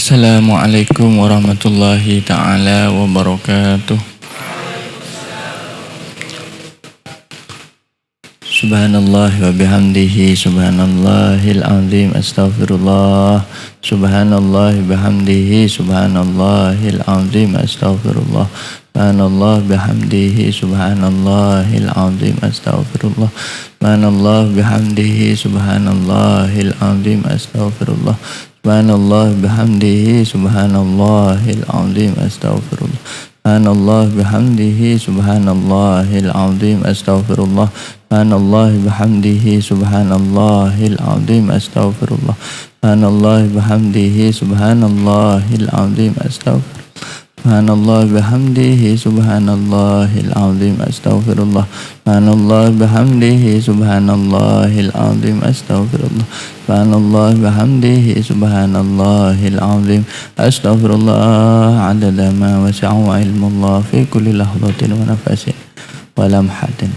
Assalamualaikum warahmatullahi ta'ala wabarakatuh. Subhanallah wa bihamdihi subhanallahil azim astaghfirullah. Subhanallah bihamdihi subhanallahil azim astaghfirullah. Subhanallah bihamdihi subhanallahil azim astaghfirullah. Subhanallah bihamdihi subhanallahil azim astaghfirullah. Subhanallah bihamdihi subhanallahil azim astaghfirullah. Subhanallah bihamdihi subhanallahil azim astaghfirullah. Subhanallah bihamdihi subhanallahil azim astaghfirullah. Subhanallah bihamdihi subhanallahil azim astaghfirullah. Subhanallah bihamdihi subhanallahil azim astaghfirullah. Subhanallah bihamdihi subhanallahil azim astaghfirullah. Subhanallah bihamdihi subhanallahil azim astaghfirullah. Adada ma wasi'ahu ilmullah fi kulli lahzatin wa nafasin wa lamhatin.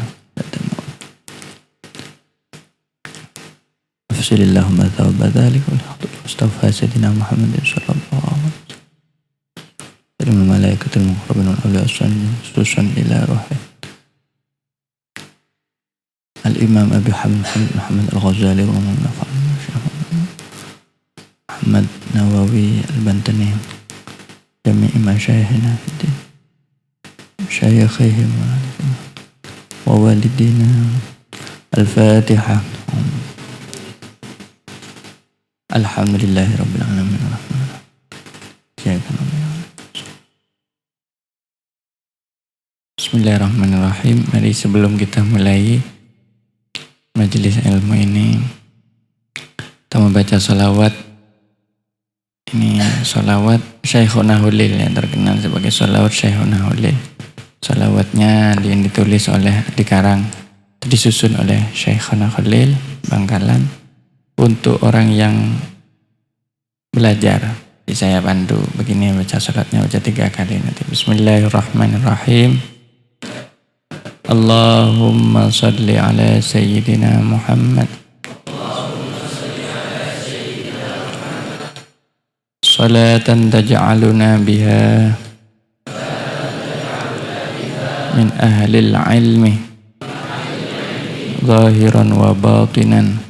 Afsilillahumma thawba dhalik wa astaghfir sayyidina Muhammadin sallallahu alaihi wasallam. Malaikatul muqarrabin wal awliya as-sunnah ila ruhi al-imam Abi Hamid Muhammad al-Ghazali wa Muhammad Nawawi al-Bantani jami'i masyayikhina fiddin masyayikhihim wa walidina al-Fatiha. Alhamdulillahi rabbil alamin Bismillahirrahmanirrahim. Mari sebelum kita mulai majelis ilmu ini, kita membaca salawat. Ini salawat Syekhuna Hulil yang terkenal sebagai salawat Syekhuna Hulil. Salawatnya yang ditulis oleh, dikarang, disusun oleh Syekhuna Hulil Bangkalan untuk orang yang belajar. Jadi saya bantu begini baca salatnya, baca 3 kali nanti. Bismillahirrahmanirrahim. Allahumma salli ala sayyidina Muhammad. Salatan taj'aluna biha min ahlil ilmi zahiran wa batinan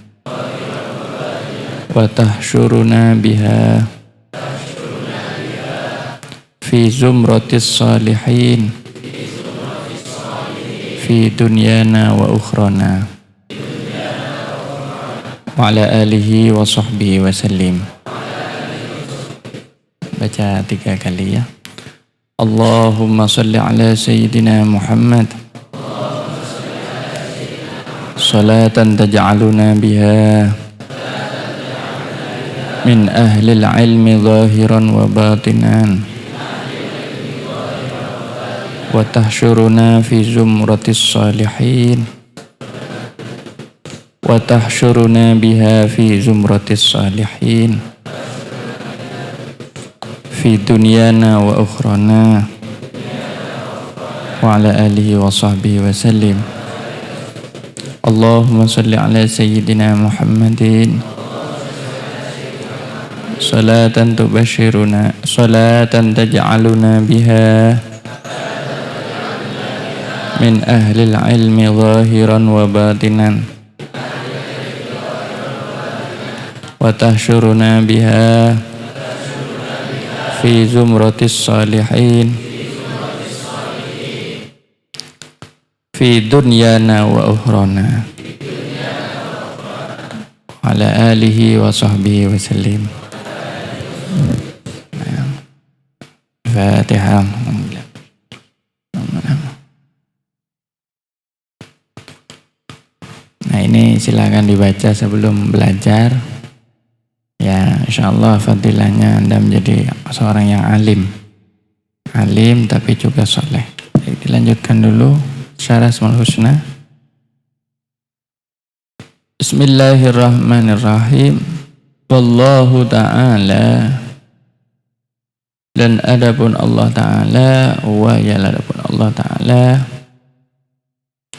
wa tahsyuruna biha fi zumratis salihin fi dunyana wa ukhrana wa ala alihi wa sahbihi wa sallim. Baca 3 kali ya. Allahumma salli ala sayyidina Muhammad salatan taj'aluna biha min ahlil ilmi zahiran wa batinan wa tahsyuruna fi zumratis salihin wa tahsyuruna biha fi zumratis salihin fi dunyana wa ukhrana wa ala alihi wa sahbihi wa sallim. Allahumma salli ala sayyidina Muhammadin salatan tubashiruna salatan taj'aluna biha min ahlil ilmi zahiran wa batinan wa tahsyuruna biha fi zumratis salihin fi dunyana wa ukhrana ala alihi wa sahbihi wa sallim. Fatihah. Nah ini silakan dibaca sebelum belajar. Ya insyaallah fadilahnya Anda menjadi seorang yang alim. Alim tapi juga soleh. Jadi dilanjutkan dulu syarah Asmaul Husna. Bismillahirrahmanirrahim. Wallahu ta'ala, dan adapun Allah Ta'ala, wa yaladapun Allah Ta'ala,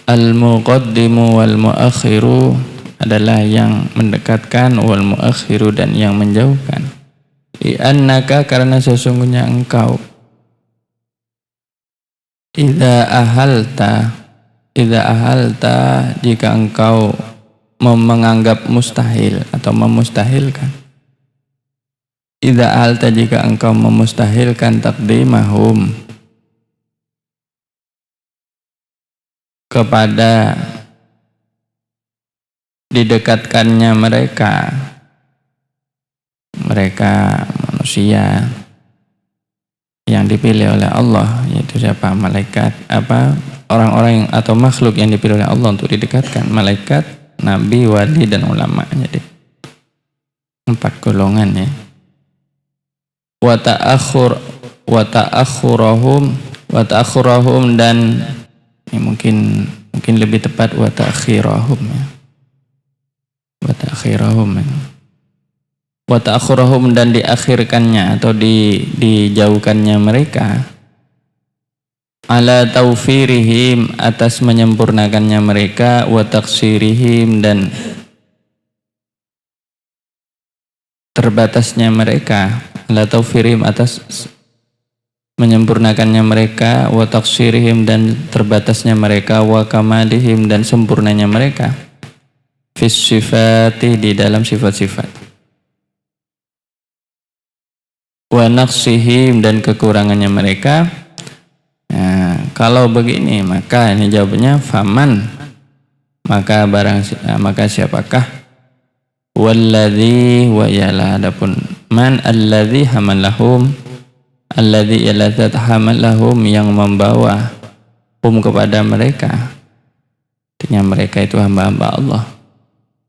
al-muqaddimu wal muakhiru adalah yang mendekatkan, wal muakhiru dan yang menjauhkan, Annaka karena sesungguhnya engkau idza ahalta jika engkau menganggap mustahil atau memustahilkan. Idza ahalta jika engkau memustahilkan taqdimahum kepada didekatkannya mereka manusia yang dipilih oleh Allah, yaitu siapa? Malaikat, orang-orang yang atau makhluk yang dipilih oleh Allah untuk didekatkan, malaikat, nabi, wali, dan ulama. Jadi 4 golongan ya. Wa ta'akhurahum dan ini mungkin lebih tepat wa ta'khirahum ya. Wa ta'khirahum dan diakhirkannya atau dijauhkannya mereka ala taufirihim atas menyempurnakannya mereka wa taqsirihim dan terbatasnya mereka ala taufirihim atas menyempurnakannya mereka wa taqsirihim dan terbatasnya mereka wa kamalihim dan sempurnanya mereka fis sifati di dalam sifat-sifat wa naqsihim dan kekurangannya mereka. Nah, kalau begini maka ini jawabannya faman maka siapakah walladzi wa yala adapun man alladzi hamalahum alladzi yalazat hamalahum yang membawa kepada mereka, artinya mereka itu hamba-hamba Allah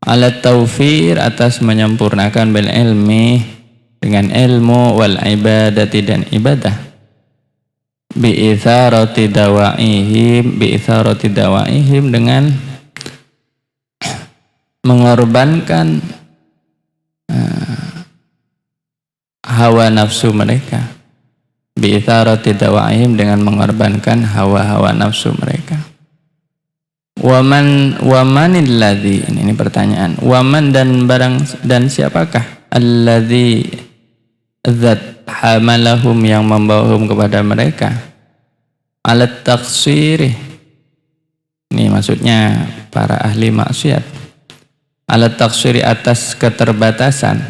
ala taufir atas menyempurnakan bil ilmi dengan ilmu wal ibadati dan ibadah bi itharati dawaihim dengan mengorbankan hawa nafsu mereka bi itharati dawaihim dengan mengorbankan hawa nafsu mereka. Wamanil ladzi ini pertanyaan. Waman dan siapakah alladzi zat hamalahum yang membawahum kepada mereka alat taqsiri, ini maksudnya para ahli maksiat, alat taqsiri atas keterbatasan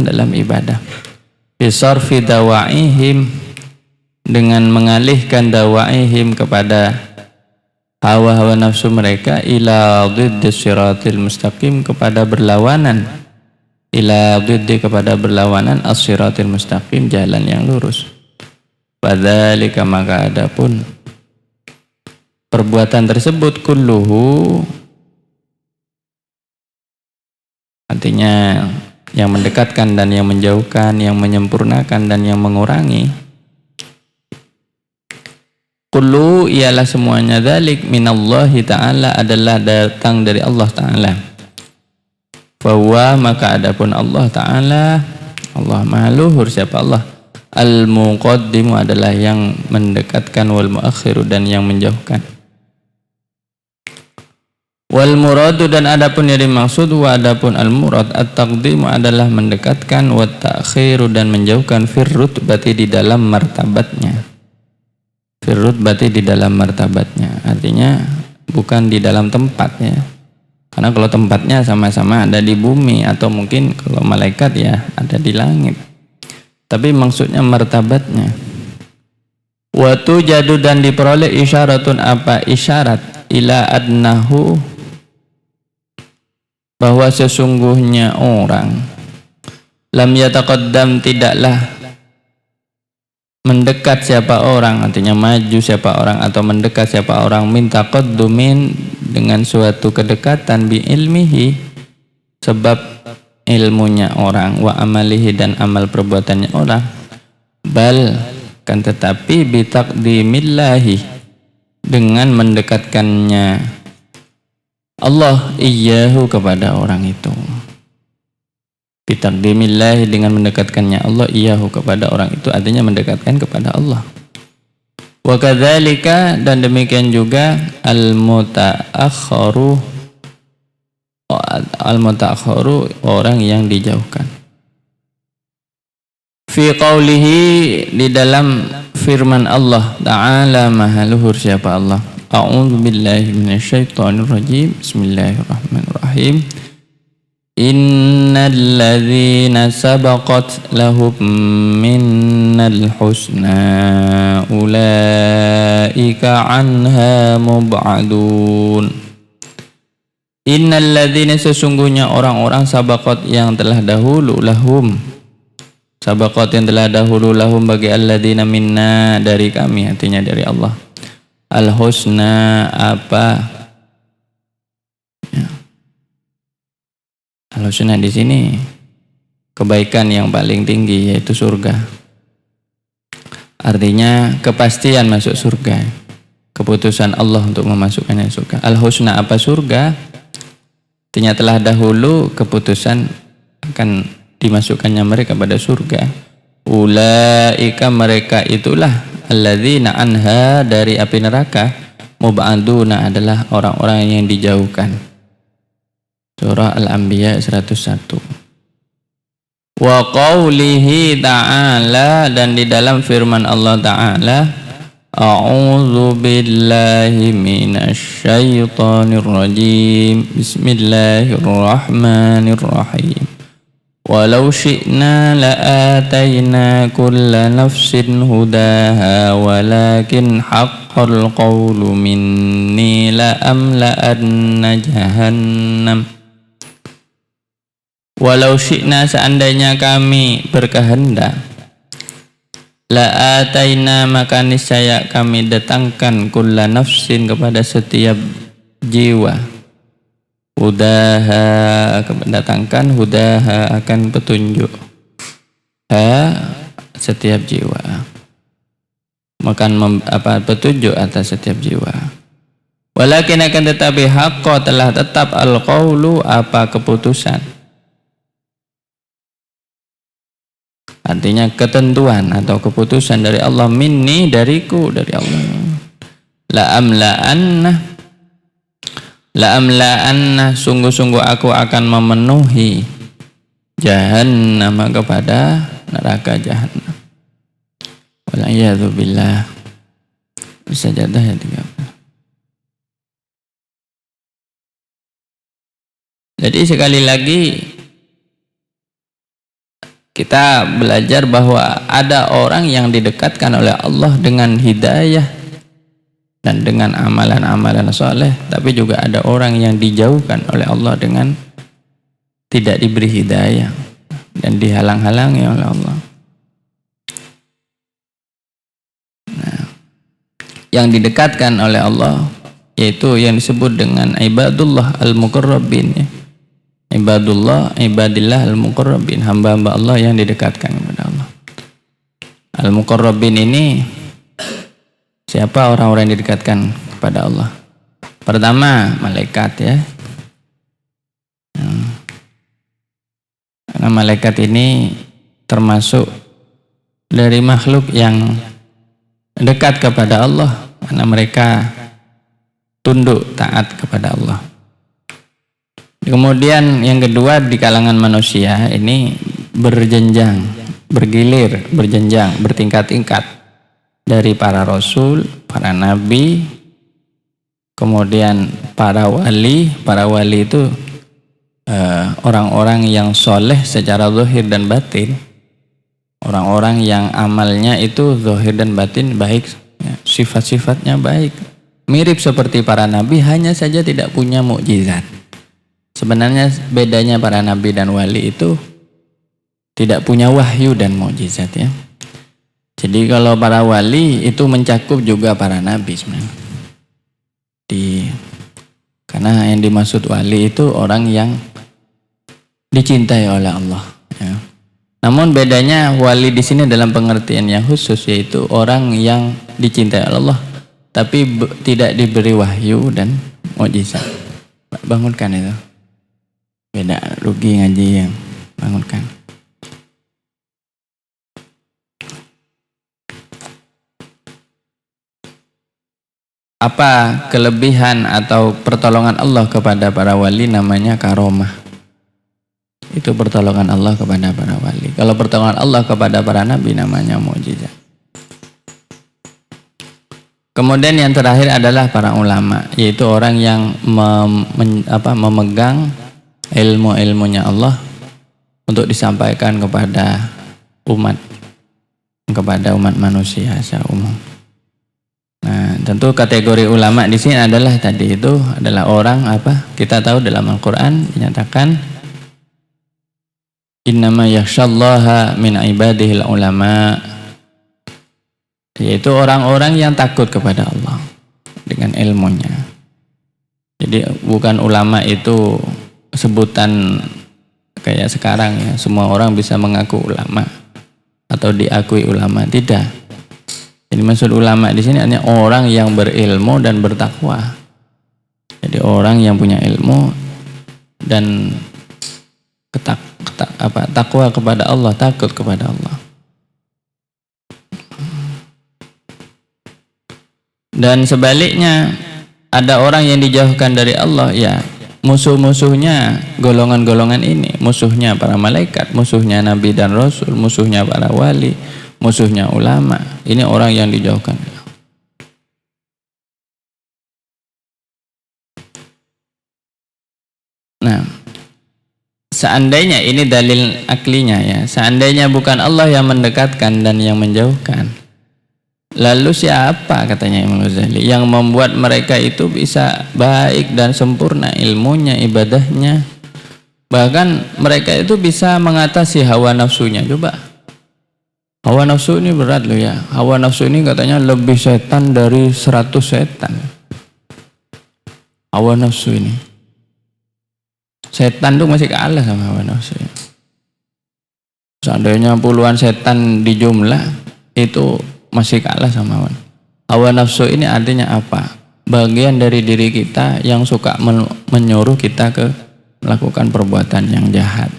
dalam ibadah bisarfi dawaihim dengan mengalihkan dawaihim kepada hawa nafsu mereka ila dhiddi siratil mustaqim kepada berlawanan as-siratil mustaqim jalan yang lurus. Fadzalika maka adapun perbuatan tersebut kulluhu artinya yang mendekatkan dan yang menjauhkan, yang menyempurnakan dan yang mengurangi. Kullu ialah semuanya dzalik minallahi ta'ala adalah datang dari Allah Ta'ala. Bahwa maka adapun Allah Ta'ala, Allah Maha Luhur, siapa Allah? Al-Muqaddimu adalah yang mendekatkan, wal muakhiru dan yang menjauhkan. Wal muradu dan adapun yang dimaksud wa adapun al-murad at-taqdimu adalah mendekatkan wa ta'khiru dan menjauhkan firrut berarti di dalam martabatnya. Firrut berarti di dalam martabatnya, artinya bukan di dalam tempatnya. Karena kalau tempatnya sama-sama ada di bumi atau mungkin kalau malaikat ya ada di langit. Tapi maksudnya martabatnya. Wa tujadu dan diperoleh isyaratun apa isyarat ila adnahu bahwa sesungguhnya orang lam yataqaddam tidaklah mendekat siapa orang, artinya maju siapa orang atau mendekat siapa orang min taqaddumin dengan suatu kedekatan bi ilmihi sebab ilmunya orang wa amalihi dan amal perbuatannya orang bal kan tetapi bi taqdimillahi dengan mendekatkannya Allah iyyahu kepada orang itu. Bitaqdimillahi dengan mendekatkannya Allah iyyahu kepada orang itu artinya mendekatkan kepada Allah. Wa kadzalika dan demikian juga al-muta'akhkharu Al-mutakhiru orang yang dijauhkan. Fi qawlihi di dalam firman Allah Ta'ala maha luhur siapa Allah. A'udzu billahi minasyaitonir rajim. Bismillahirrahmanirrahim. Innal ladzina sabaqat lahum minnal husna ulaika anha mub'adun. Innal ladzina sesungguhnya orang-orang sabaqat yang telah dahulu lahum, sabaqat yang telah dahulu lahum bagi alladzina minna dari kami, artinya dari Allah. Al-husna apa? Ya. Al-husna di sini kebaikan yang paling tinggi yaitu surga. Artinya kepastian masuk surga. Keputusan Allah untuk memasukkannya surga. Al-husna apa surga? Artinya telah dahulu keputusan akan dimasukkannya mereka pada surga. Ulaika mereka itulah alladzina anha dari api neraka mub'aduna adalah orang-orang yang dijauhkan. Surah Al-Anbiya 101. Wa qawlihi ta'ala dan di dalam firman Allah Ta'ala A'udzu billahi minasy syaithanir rajim. Bismillahirrahmanirrahim. Walau syi'na la'atayna kulla nafsin hudaha walakin haqqal qawlu minni la'amla'anna jahannam. Walau syi'na seandainya kami berkehendak la'atayna maka niscaya kami datangkan kulla nafsin kepada setiap jiwa hudaha datangkan hudaha akan petunjuk setiap jiwa makan petunjuk atas setiap jiwa. Walakin akan tetapi haqqa telah tetap al-qawlu apa keputusan, artinya ketentuan atau keputusan dari Allah minni dariku dari Allah. La'amla'anna sungguh-sungguh aku akan memenuhi jahannam kepada neraka jahannam. Wal'iyadzu billah. Sajadah ya 30. Jadi sekali lagi kita belajar bahwa ada orang yang didekatkan oleh Allah dengan hidayah dan dengan amalan-amalan soleh, tapi juga ada orang yang dijauhkan oleh Allah dengan tidak diberi hidayah dan dihalang-halangi oleh Allah. Nah, yang didekatkan oleh Allah yaitu yang disebut dengan ibadullah al-muqarrabin, ya. Ibadillah al-muqarrabin, hamba-hamba Allah yang didekatkan kepada Allah. Al-muqarrabin ini siapa orang-orang yang didekatkan kepada Allah? Pertama, malaikat, ya. Karena malaikat ini termasuk dari makhluk yang dekat kepada Allah karena mereka tunduk taat kepada Allah. Kemudian yang kedua di kalangan manusia ini berjenjang, bergilir, berjenjang, bertingkat-tingkat dari para rasul, para nabi, kemudian para wali. Para wali itu orang-orang yang soleh secara zahir dan batin, orang-orang yang amalnya itu zahir dan batin baik, ya, sifat-sifatnya baik, mirip seperti para nabi, hanya saja tidak punya mukjizat. Sebenarnya bedanya para nabi dan wali itu tidak punya wahyu dan mukjizat, ya. Jadi kalau para wali itu mencakup juga para nabi sebenarnya. Karena yang dimaksud wali itu orang yang dicintai oleh Allah, ya. Namun bedanya wali di sini dalam pengertian yang khusus, yaitu orang yang dicintai oleh Allah tapi tidak diberi wahyu dan mukjizat. Bangunkan itu. Beda, rugi ngaji yang bangunkan. apa kelebihan atau pertolongan Allah kepada para wali namanya karomah. Itu pertolongan Allah kepada para wali. Kalau pertolongan Allah kepada para nabi namanya mukjizat. Kemudian yang terakhir adalah para ulama, yaitu orang yang memegang ilmu-ilmunya Allah untuk disampaikan kepada umat manusia secara umum. Nah, tentu kategori ulama di sini adalah tadi itu adalah orang kita tahu dalam Al-Qur'an dinyatakan innama yakhsyallaha min ibadihil ulama, yaitu orang-orang yang takut kepada Allah dengan ilmunya. Jadi bukan ulama itu sebutan kayak sekarang ya, semua orang bisa mengaku ulama atau diakui ulama, tidak. Jadi maksud ulama di sini hanya orang yang berilmu dan bertakwa. Jadi orang yang punya ilmu dan takwa kepada Allah, takut kepada Allah. Dan sebaliknya ada orang yang dijauhkan dari Allah, ya musuh-musuhnya golongan-golongan ini, musuhnya para malaikat, musuhnya nabi dan rasul, musuhnya para wali, musuhnya ulama. Ini orang yang dijauhkan. Nah, seandainya ini dalil aklinya ya, seandainya bukan Allah yang mendekatkan dan yang menjauhkan, lalu siapa, katanya Imam Ghazali, yang membuat mereka itu bisa baik dan sempurna ilmunya, ibadahnya, bahkan mereka itu bisa mengatasi hawa nafsunya. Coba, hawa nafsu ini berat loh ya. Hawa nafsu ini katanya lebih setan dari 100 setan. Hawa nafsu ini, setan tuh masih kalah sama hawa nafsu. Seandainya puluhan setan di jumlah, itu masih kalah sama hawa. Hawa nafsu ini artinya apa? Bagian dari diri kita yang suka menyuruh kita ke melakukan perbuatan yang jahat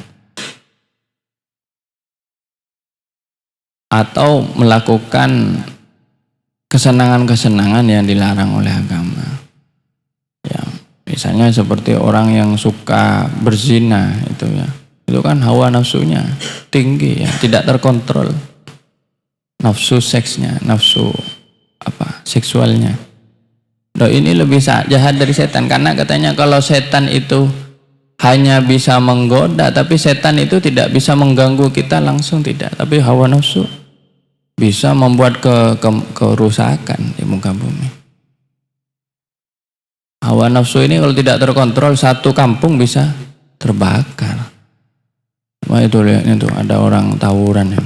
atau melakukan kesenangan-kesenangan yang dilarang oleh agama. Ya, misalnya seperti orang yang suka berzina itu ya. Itu kan hawa nafsunya tinggi ya, tidak terkontrol. Nafsu seksnya, nafsu seksualnya. Nah, ini lebih jahat dari setan, karena katanya kalau setan itu hanya bisa menggoda, tapi setan itu tidak bisa mengganggu kita langsung, tidak. Tapi hawa nafsu bisa membuat kerusakan di muka bumi. Hawa nafsu ini kalau tidak terkontrol, satu kampung bisa terbakar. Wah, itu lihat itu ada orang tawuran ya.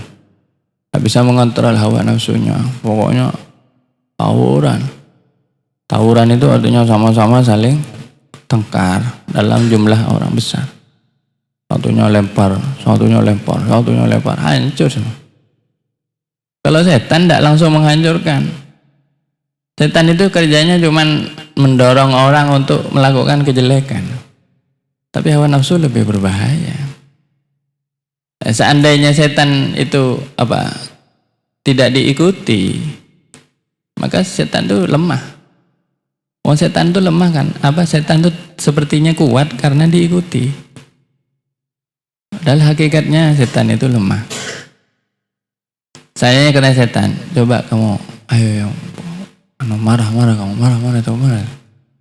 Tidak bisa mengontrol hawa nafsunya, pokoknya tawuran itu artinya sama-sama saling tengkar dalam jumlah orang besar, satunya lempar, hancur semua. Kalau setan tidak langsung menghancurkan. Setan itu kerjanya cuma mendorong orang untuk melakukan kejelekan, tapi hawa nafsu lebih berbahaya. Seandainya setan itu tidak diikuti, maka setan itu lemah. Setan itu lemah kan? Setan itu sepertinya kuat karena diikuti. Padahal hakikatnya setan itu lemah. Saya kena setan, coba kamu, ayo marah kamu, marah,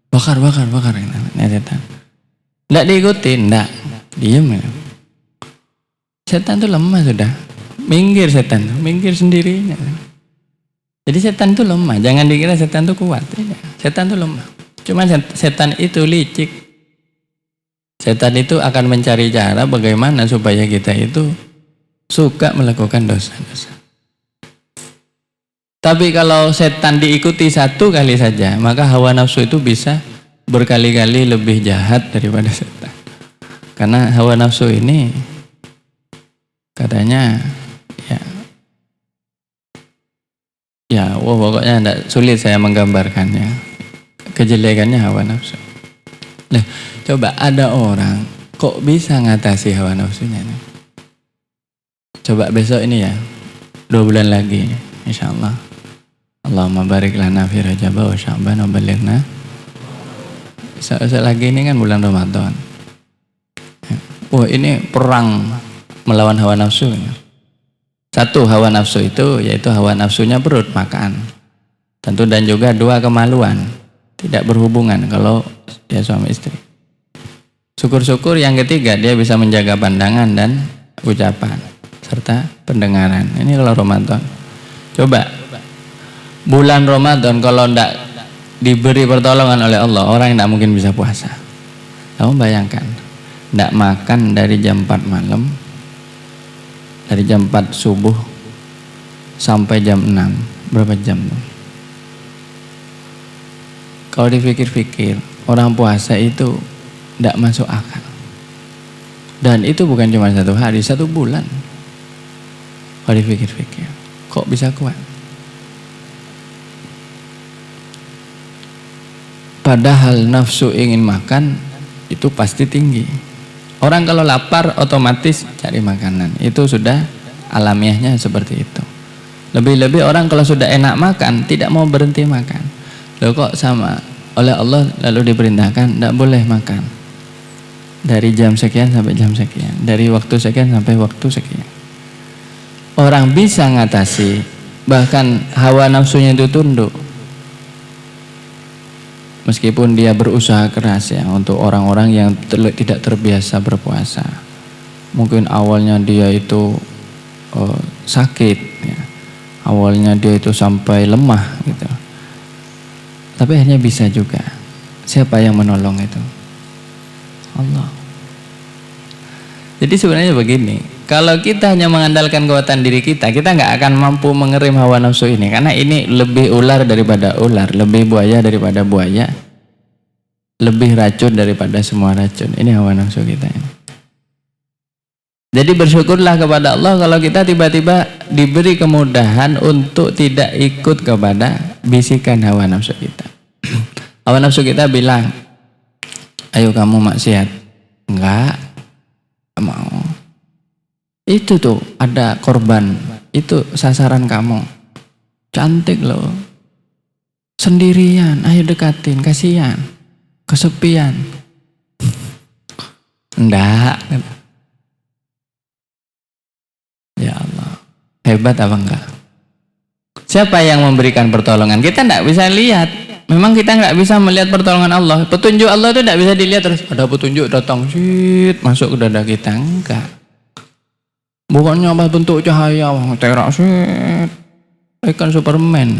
bakar ini setan. Tidak diikuti, tidak, diam ya. Setan itu lemah sudah, minggir setan, minggir sendirinya. Jadi setan itu lemah, jangan dikira setan itu kuat. Setan itu lemah, cuma setan itu licik. Setan itu akan mencari cara bagaimana supaya kita itu suka melakukan dosa-dosa. Tapi kalau setan diikuti satu kali saja, maka hawa nafsu itu bisa berkali-kali lebih jahat daripada setan. Karena hawa nafsu ini katanya pokoknya tidak sulit saya menggambarkannya, kejelekannya hawa nafsu. Nah, coba ada orang kok bisa ngatasi hawa nafsunya nih? Coba besok ini ya, 2 bulan lagi insya Allah Allahumma barik lana fi Rajab wa Sya'ban wa balighna. Selagi ini kan bulan Ramadan. Oh, ini perang melawan hawa nafsu. Satu, hawa nafsu itu yaitu hawa nafsunya perut, makan. Tentu, dan juga dua, kemaluan. Tidak berhubungan kalau dia suami istri. Syukur-syukur yang ketiga, dia bisa menjaga pandangan dan ucapan serta pendengaran. Ini kalau Ramadan. Coba bulan Ramadan kalau tidak diberi pertolongan oleh Allah, orang yang tidak mungkin bisa puasa. Kamu bayangkan, tidak makan dari jam 4 malam, dari jam 4 subuh sampai jam 6, berapa jam tuh? Kalau dipikir-pikir, orang puasa itu tidak masuk akal. Dan itu bukan cuma 1 hari, 1 bulan. Kalau dipikir-pikir, kok bisa kuat? Padahal nafsu ingin makan itu pasti tinggi. Orang kalau lapar otomatis cari makanan. Itu sudah alamiahnya seperti itu. Lebih-lebih orang kalau sudah enak makan tidak mau berhenti makan. Loh, kok sama oleh Allah lalu diperintahkan tidak boleh makan dari jam sekian sampai jam sekian, dari waktu sekian sampai waktu sekian. Orang bisa ngatasi, bahkan hawa nafsunya itu tunduk. Meskipun dia berusaha keras ya, untuk orang-orang yang tidak terbiasa berpuasa. Mungkin awalnya dia itu sakit ya. Awalnya dia itu sampai lemah gitu. Tapi akhirnya bisa juga. Siapa yang menolong itu? Allah. Jadi sebenarnya begini, kalau kita hanya mengandalkan kekuatan diri kita nggak akan mampu mengerim hawa nafsu ini, karena ini lebih ular daripada ular, lebih buaya daripada buaya, lebih racun daripada semua racun. Ini hawa nafsu kita ini. Jadi bersyukurlah kepada Allah kalau kita tiba-tiba diberi kemudahan untuk tidak ikut kepada bisikan hawa nafsu kita. Hawa nafsu kita bilang, ayo kamu maksiat. Enggak mau. Itu tuh ada korban, itu sasaran kamu. Cantik loh, sendirian, ayo dekatin, kasihan, kesepian. Enggak. Ya Allah, hebat apa enggak? Siapa yang memberikan pertolongan? Kita enggak bisa lihat. Memang kita enggak bisa melihat pertolongan Allah. Petunjuk Allah itu enggak bisa dilihat terus. Ada petunjuk datang, shit, masuk ke dada kita. Enggak. Bukannya apa bentuk cahaya, terak, shit. Ikan Superman.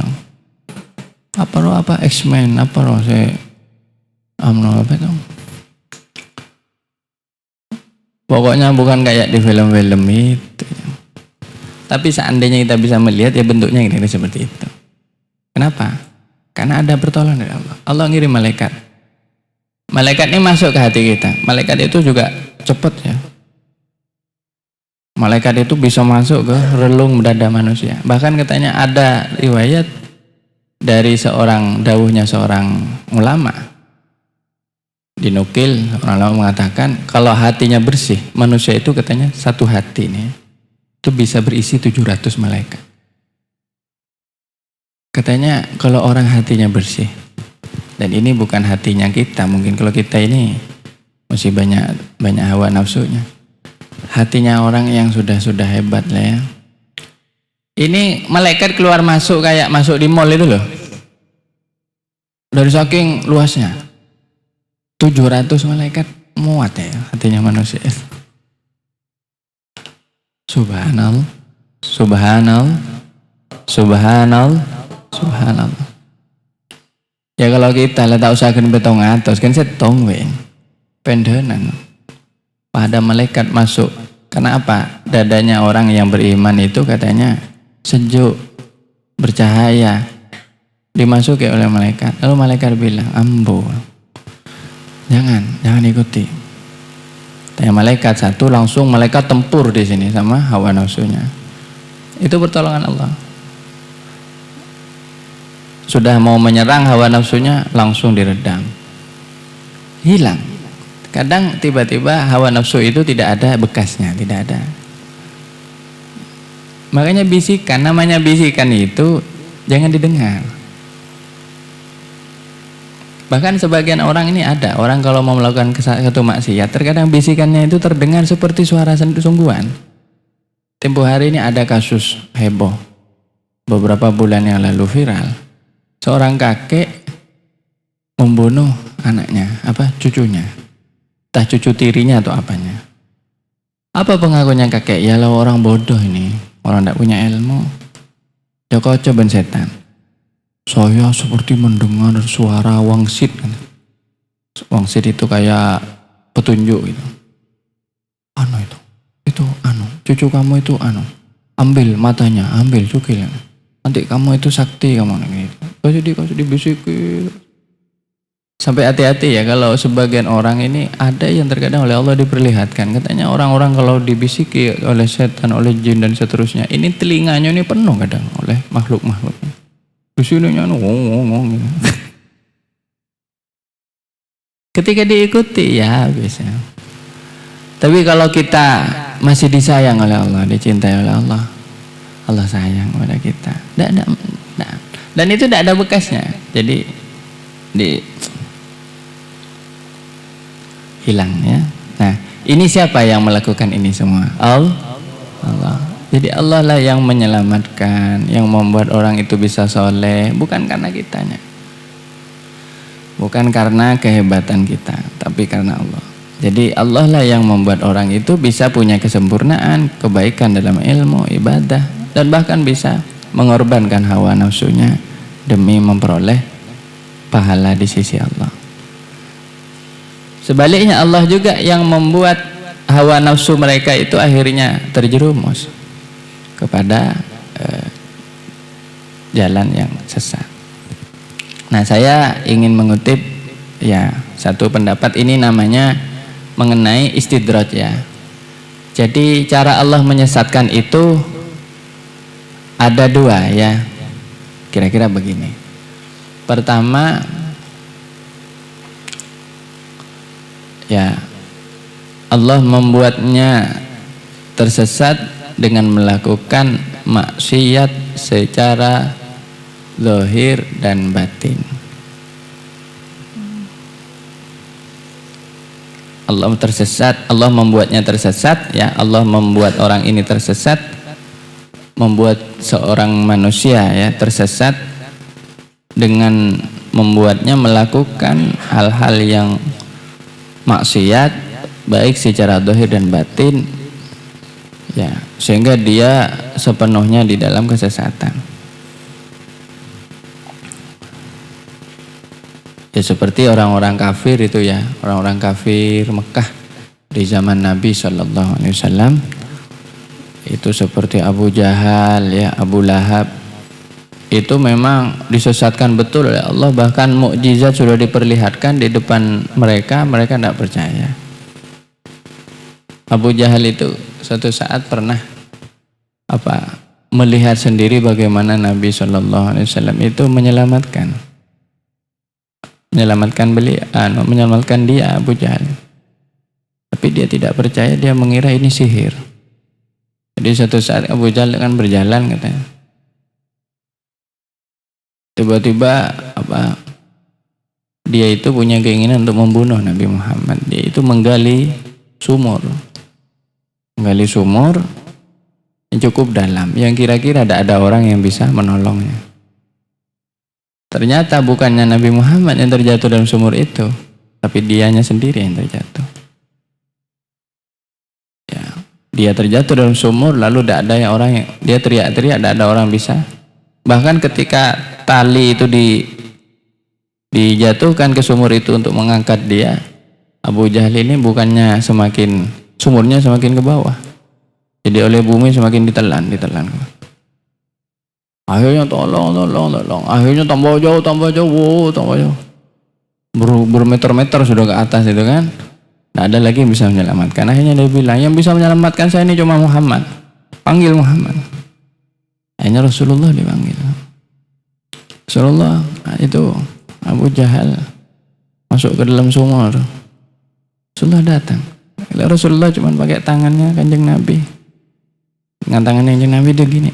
Apa X-Men, apa itu? Pokoknya bukan kayak di film-film itu. Tapi seandainya kita bisa melihat, ya bentuknya kira-kira seperti itu. Kenapa? Karena ada pertolongan dari Allah. Allah ngirim malaikat. Malaikat ini masuk ke hati kita. Malaikat itu juga cepat ya. Malaikat itu bisa masuk ke relung dada manusia. Bahkan katanya ada riwayat dari dawuhnya seorang ulama. Dinukil, orang ulama mengatakan kalau hatinya bersih, manusia itu katanya satu hati nih. Itu bisa berisi 700 malaikat. Katanya kalau orang hatinya bersih, dan ini bukan hatinya kita, mungkin kalau kita ini masih banyak hawa nafsunya. Hatinya orang yang sudah hebat lah ya. Ini malaikat keluar masuk kayak masuk di mall itu loh. Dari saking luasnya. 700 malaikat muat ya hatinya manusia. Subhanallah, subhanallah, subhanallah, subhanallah. Ya kalau kita lah tak usahakan betong atas kan setong weng pendenan. Pada malaikat masuk. Karena apa? Dadanya orang yang beriman itu katanya sejuk, bercahaya. Dimasuki oleh malaikat. Lalu malaikat bilang, ambo, jangan ikuti. Tanya malaikat satu, langsung malaikat tempur di sini sama hawa nafsunya. Itu pertolongan Allah. Sudah mau menyerang hawa nafsunya, langsung diredam. Hilang. Kadang tiba-tiba hawa nafsu itu tidak ada bekasnya, tidak ada. Makanya bisikan, namanya bisikan itu jangan didengar. Bahkan sebagian orang ini ada, orang kalau mau melakukan satu maksiat, terkadang bisikannya itu terdengar seperti suara sungguhan. Tempo hari ini ada kasus heboh, beberapa bulan yang lalu viral. Seorang kakek membunuh anaknya, cucunya, entah cucu tirinya atau apanya. Apa pengakuannya kakek? Ya lah orang bodoh ini, orang tidak punya ilmu. Ya kau coba setan. Saya seperti mendengar suara wangsit. Wangsit itu kayak petunjuk gitu. Itu cucu kamu itu ambil matanya, ambil cukil. Nanti kamu itu sakti kamu gitu. Kau jadi bisikin. Sampai hati-hati ya kalau sebagian orang ini ada yang terkadang oleh Allah diperlihatkan. Katanya orang-orang kalau dibisiki oleh setan, oleh jin dan seterusnya, ini telinganya ini penuh kadang oleh makhluk-makhluk. Di sini ngomong gitu. Ketika diikuti ya bisa. Tapi kalau kita masih disayang oleh Allah, dicintai oleh Allah, Allah sayang kepada kita. Dan itu tidak ada bekasnya. Jadi hilang ya. Nah, ini siapa yang melakukan ini semua? Allah. Jadi Allah lah yang menyelamatkan, yang membuat orang itu bisa soleh, bukan karena kitanya, bukan karena kehebatan kita, tapi karena Allah. Jadi Allah lah yang membuat orang itu bisa punya kesempurnaan, kebaikan dalam ilmu, ibadah, dan bahkan bisa mengorbankan hawa nafsunya demi memperoleh pahala di sisi Allah. Sebaliknya Allah juga yang membuat hawa nafsu mereka itu akhirnya terjerumus kepada jalan yang sesat. Nah, saya ingin mengutip ya satu pendapat, ini namanya mengenai istidraj ya. Jadi cara Allah menyesatkan itu ada dua ya. Kira-kira begini. Pertama ya, Allah membuatnya tersesat dengan melakukan maksiat secara zahir dan batin. Allah membuatnya tersesat ya, Allah membuat orang ini tersesat, membuat seorang manusia ya tersesat dengan membuatnya melakukan hal-hal yang maksiat baik secara zahir dan batin ya, sehingga dia sepenuhnya di dalam kesesatan. Ya seperti orang-orang kafir itu ya, orang-orang kafir Mekah di zaman Nabi SAW itu seperti Abu Jahal ya, Abu Lahab, itu memang disesatkan betul oleh Allah, bahkan mukjizat sudah diperlihatkan di depan mereka, mereka tidak percaya. Abu Jahal itu suatu saat pernah melihat sendiri bagaimana Nabi SAW itu menyelamatkan dia Abu Jahal. Tapi dia tidak percaya, dia mengira ini sihir. Jadi suatu saat Abu Jahal kan berjalan katanya. Tiba-tiba dia itu punya keinginan untuk membunuh Nabi Muhammad. Dia itu menggali sumur yang cukup dalam, yang kira-kira tidak ada orang yang bisa menolongnya. Ternyata bukannya Nabi Muhammad yang terjatuh dalam sumur itu, tapi dianya sendiri yang terjatuh. Ya, dia terjatuh dalam sumur, lalu tidak ada orang yang, dia teriak-teriak, tidak ada orang bisa. Bahkan ketika tali itu dijatuhkan ke sumur itu untuk mengangkat dia, Abu Jahal ini bukannya sumurnya semakin ke bawah, jadi oleh bumi semakin ditelan. Akhirnya tolong. Akhirnya tambah jauh. Bermeter-meter sudah ke atas itu kan. Tidak ada lagi yang bisa menyelamatkan. Akhirnya dia bilang, yang bisa menyelamatkan saya ini cuma Muhammad. Panggil Muhammad. Akhirnya Rasulullah dipanggil. Rasulullah itu Abu Jahal masuk ke dalam sumur. Rasulullah datang. Rasulullah cuma pakai tangannya Kanjeng Nabi. Dengan tangannya Kanjeng Nabi dia gini.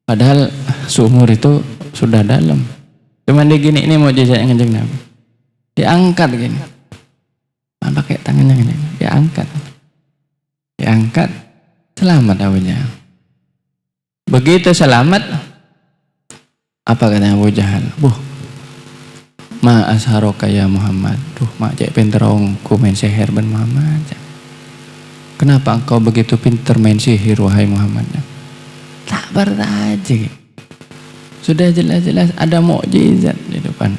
Padahal sumur itu sudah dalam. Cuman dia gini, ini mukjizat yang Kanjeng Nabi. Diangkat gini. Pakai tangannya gini, diangkat. Diangkat, selamat Abu Jahal. Begitu selamat, apa katanya Abu Jahal? Ma asharoka ya Muhammad. Mak cek pinter ku main sihir ben Muhammad. Kenapa engkau begitu pinter main sihir wahai Muhammad? Tak aja. Sudah jelas-jelas ada mukjizat di depan.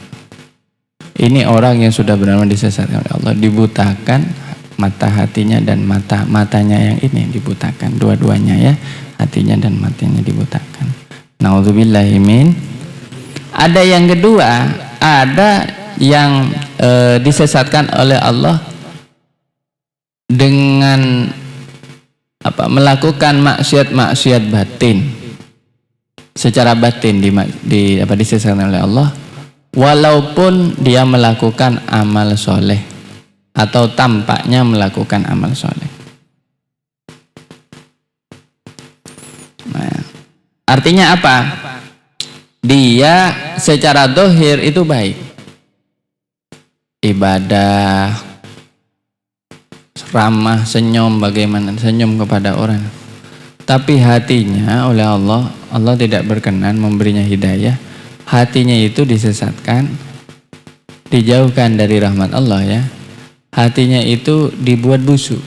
Ini orang yang sudah benar-benar disesatkan oleh Allah, dibutakan mata hatinya dan matanya yang ini dibutakan, dua-duanya ya, hatinya dan matanya dibutakan. Nauzubillahi min. Ada yang kedua, ada yang disesatkan oleh Allah dengan melakukan maksiat batin. Secara batin disesatkan oleh Allah, walaupun dia melakukan amal soleh atau tampaknya melakukan amal soleh. Nah, artinya apa? Dia secara dohir itu baik, ibadah, ramah, senyum, bagaimana senyum kepada orang. Tapi hatinya oleh Allah tidak berkenan memberinya hidayah. Hatinya itu disesatkan, dijauhkan dari rahmat Allah ya. Hatinya itu dibuat busuk.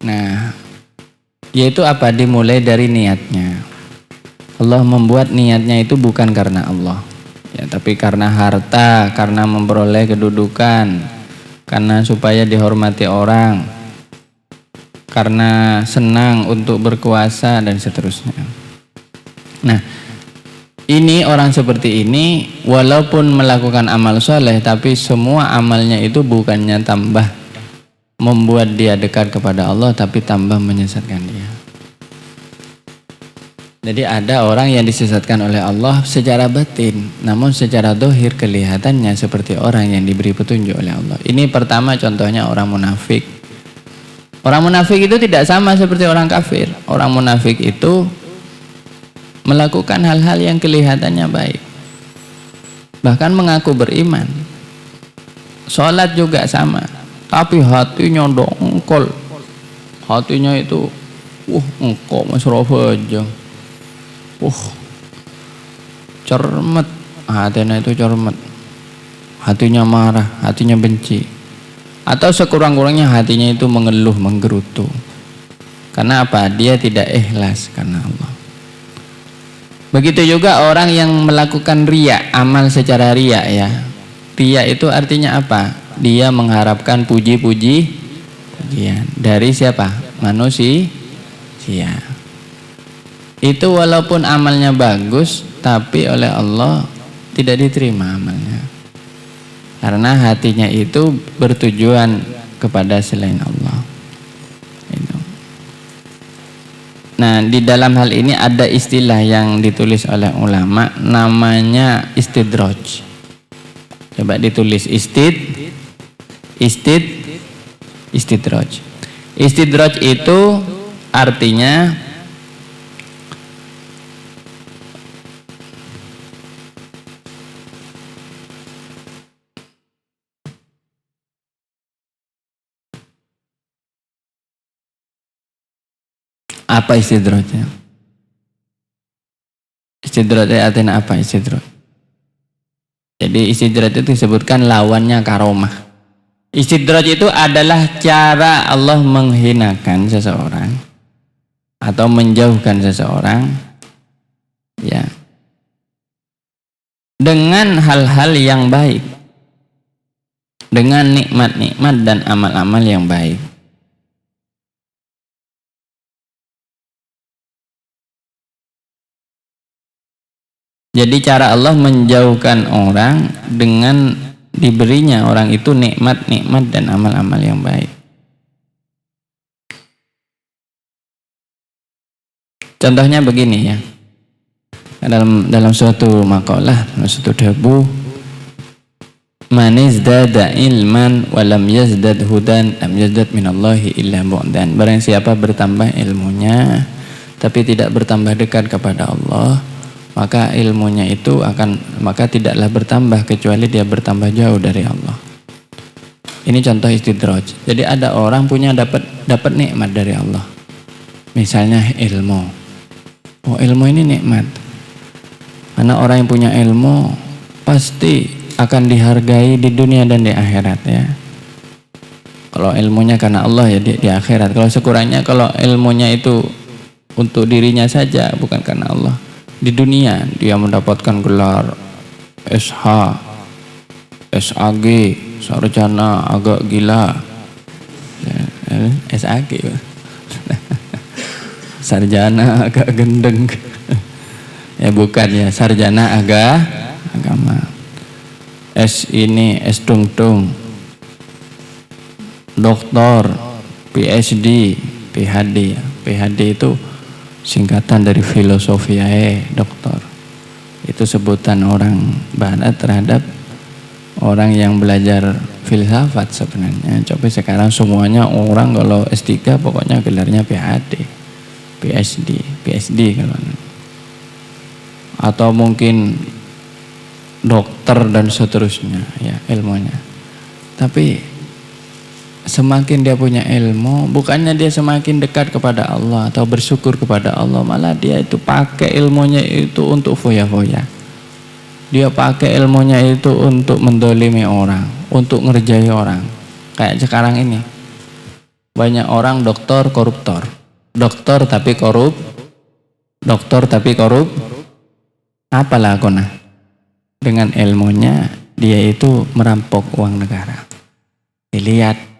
Nah, yaitu apa? Dimulai dari niatnya. Allah membuat niatnya itu bukan karena Allah ya, tapi karena harta, karena memperoleh kedudukan, karena supaya dihormati orang, karena senang untuk berkuasa dan seterusnya. Nah, ini orang seperti ini walaupun melakukan amal soleh, tapi semua amalnya itu bukannya tambah membuat dia dekat kepada Allah, tapi tambah menyesatkan dia. Jadi ada orang yang disesatkan oleh Allah secara batin, namun secara dohir kelihatannya seperti orang yang diberi petunjuk oleh Allah. Ini pertama contohnya orang munafik. Orang munafik itu tidak sama seperti orang kafir. Orang munafik itu melakukan hal-hal yang kelihatannya baik, bahkan mengaku beriman, sholat juga sama, tapi hatinya dongkol. Hatinya itu engkau Mas Rafa cermet, hatinya itu cermet, hatinya marah, hatinya benci, atau sekurang-kurangnya hatinya itu mengeluh, menggerutu. Karena apa? Dia tidak ikhlas karena Allah. Begitu juga orang yang melakukan riya, amal secara riya ya. Riya itu artinya apa? Dia mengharapkan pujian dari siapa? Manusia. Itu walaupun amalnya bagus, tapi oleh Allah tidak diterima amalnya. Karena hatinya itu bertujuan kepada selain Allah. Itu. Nah, di dalam hal ini ada istilah yang ditulis oleh ulama, namanya istidraj. Coba ditulis istidraj. Istidraj itu artinya apa istidrajnya? Istidrajnya artinya apa istidraj? Jadi istidraj itu disebutkan lawannya karomah. Istidraj itu adalah cara Allah menghinakan seseorang atau menjauhkan seseorang ya dengan hal-hal yang baik, dengan nikmat-nikmat dan amal-amal yang baik. Jadi cara Allah menjauhkan orang dengan diberinya orang itu nikmat-nikmat dan amal-amal yang baik. Contohnya begini ya. Dalam suatu makalah, suatu dabu, man izdada ilman wa lam yazdad hudan lam yazdad minallahi illa bu'dan. Barang siapa bertambah ilmunya tapi tidak bertambah dekat kepada Allah, maka ilmunya itu maka tidaklah bertambah kecuali dia bertambah jauh dari Allah. Ini contoh istidraj. Jadi ada orang punya dapat nikmat dari Allah. Misalnya ilmu. Oh, ilmu ini nikmat. Karena orang yang punya ilmu pasti akan dihargai di dunia dan di akhirat ya. Kalau ilmunya karena Allah ya di akhirat. Kalau sekurangnya kalau ilmunya itu untuk dirinya saja bukan karena Allah, di dunia dia mendapatkan gelar SH, SAG, sarjana agak gila, SAG, sarjana agak gendeng, ya bukan ya, sarjana agama, S ini S tung, doktor, PhD, PhD, PhD itu singkatan dari filosofi doktor. Itu sebutan orang barat terhadap orang yang belajar filsafat sebenarnya. Tapi sekarang semuanya orang kalau S3 pokoknya gelarnya PhD, PhD kalau. Atau mungkin dokter dan seterusnya ya ilmunya. Tapi semakin dia punya ilmu, bukannya dia semakin dekat kepada Allah atau bersyukur kepada Allah, malah dia itu pakai ilmunya itu untuk foya-foya. Dia pakai ilmunya itu untuk mendolimi orang, untuk ngerjai orang. Kayak sekarang ini banyak orang dokter koruptor, dokter tapi korup, apalah kona? Dengan ilmunya dia itu merampok uang negara. Dilihat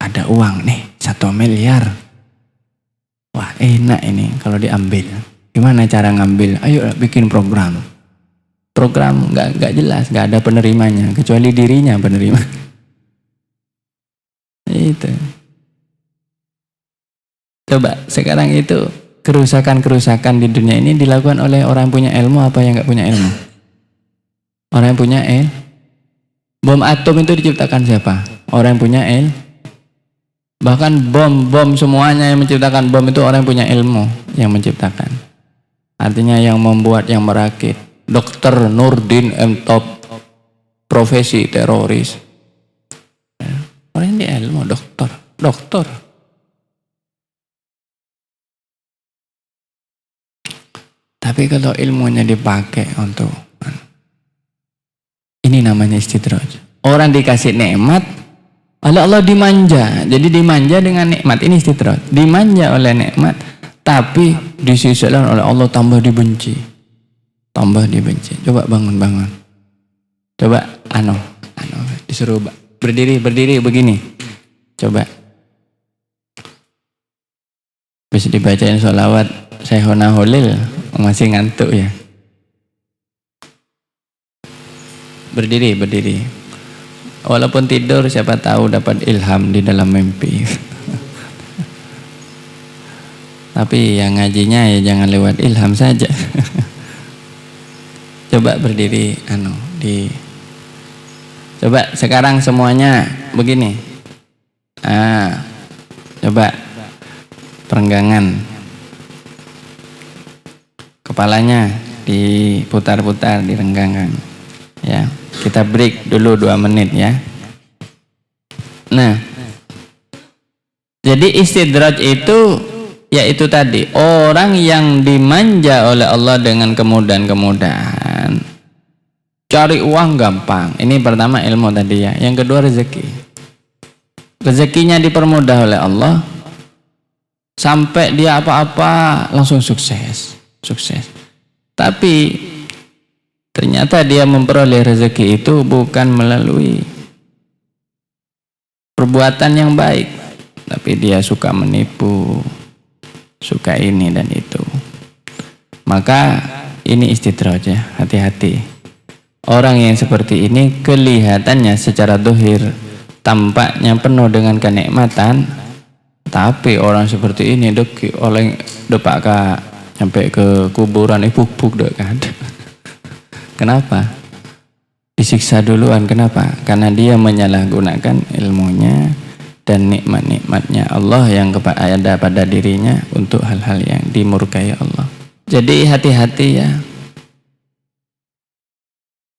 ada uang nih 1 miliar. Wah enak ini kalau diambil. Gimana cara ngambil? Ayo bikin program nggak jelas, nggak ada penerimanya kecuali dirinya penerima. Itu. Coba sekarang itu kerusakan di dunia ini dilakukan oleh orang yang punya ilmu apa yang nggak punya ilmu? Orang yang punya bom atom itu diciptakan siapa? Orang yang punya Bahkan bom semuanya yang menciptakan bom itu orang yang punya ilmu yang menciptakan. Artinya yang membuat, yang merakit. Dr. Nurdin M. Top, profesi teroris. Orang yang di ilmu, dokter. Tapi kalau ilmunya dipakai untuk ini namanya istidraj. Orang dikasih nikmat, oleh Allah dimanja. Jadi dimanja dengan nikmat, ini istidraj. Dimanja oleh nikmat, tapi di sisi lain oleh Allah tambah dibenci. Coba bangun. Coba disuruh berdiri begini. Coba. Bisa dibacain sholawat Syekhona Holil, masih ngantuk ya. Berdiri. Walaupun tidur siapa tahu dapat ilham di dalam mimpi. Tapi yang ngajinya ya jangan lewat ilham saja. Coba berdiri coba sekarang semuanya begini. Coba perenggangan. Kepalanya diputar-putar, direnggangkan. Ya, kita break dulu 2 menit ya. Nah, jadi istidraj itu yaitu tadi orang yang dimanja oleh Allah dengan kemudahan, cari uang gampang. Ini pertama ilmu tadi ya. Yang kedua rezeki. Rezekinya dipermudah oleh Allah sampai dia apa-apa langsung sukses. Tapi ternyata dia memperoleh rezeki itu bukan melalui perbuatan yang baik, tapi dia suka menipu, suka ini dan itu. Maka ini istidraj ya, hati-hati. Orang yang seperti ini kelihatannya secara dohir tampaknya penuh dengan kenikmatan, tapi orang seperti ini oleh depak sampai ke kuburan buk dek kan. Kenapa? Disiksa duluan. Kenapa? Karena dia menyalahgunakan ilmunya dan nikmat-nikmatnya Allah yang ada pada dirinya untuk hal-hal yang dimurkai Allah. Jadi hati-hati ya.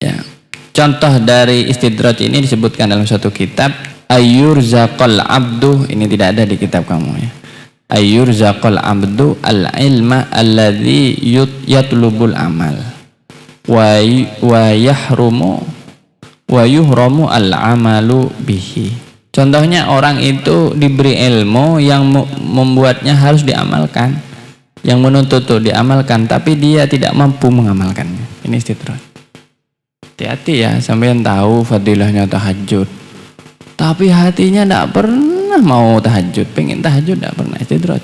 Ya. Contoh dari istidraj ini disebutkan dalam satu kitab, ayyurzaqal abdu, ini tidak ada di kitab kamu ya. Ayyurzaqal abdu al-ilma alladhi yatlubul amal wa yahrumu wa yuhramu al-amalu bihi. Contohnya orang itu diberi ilmu yang membuatnya harus diamalkan, yang menuntut diamalkan, tapi dia tidak mampu mengamalkannya. Ini istidraj. Hati-hati ya, sampean tahu fadilahnya tahajud, tapi hatinya tidak pernah mau tahajud, pengen tahajud tidak pernah, istidraj.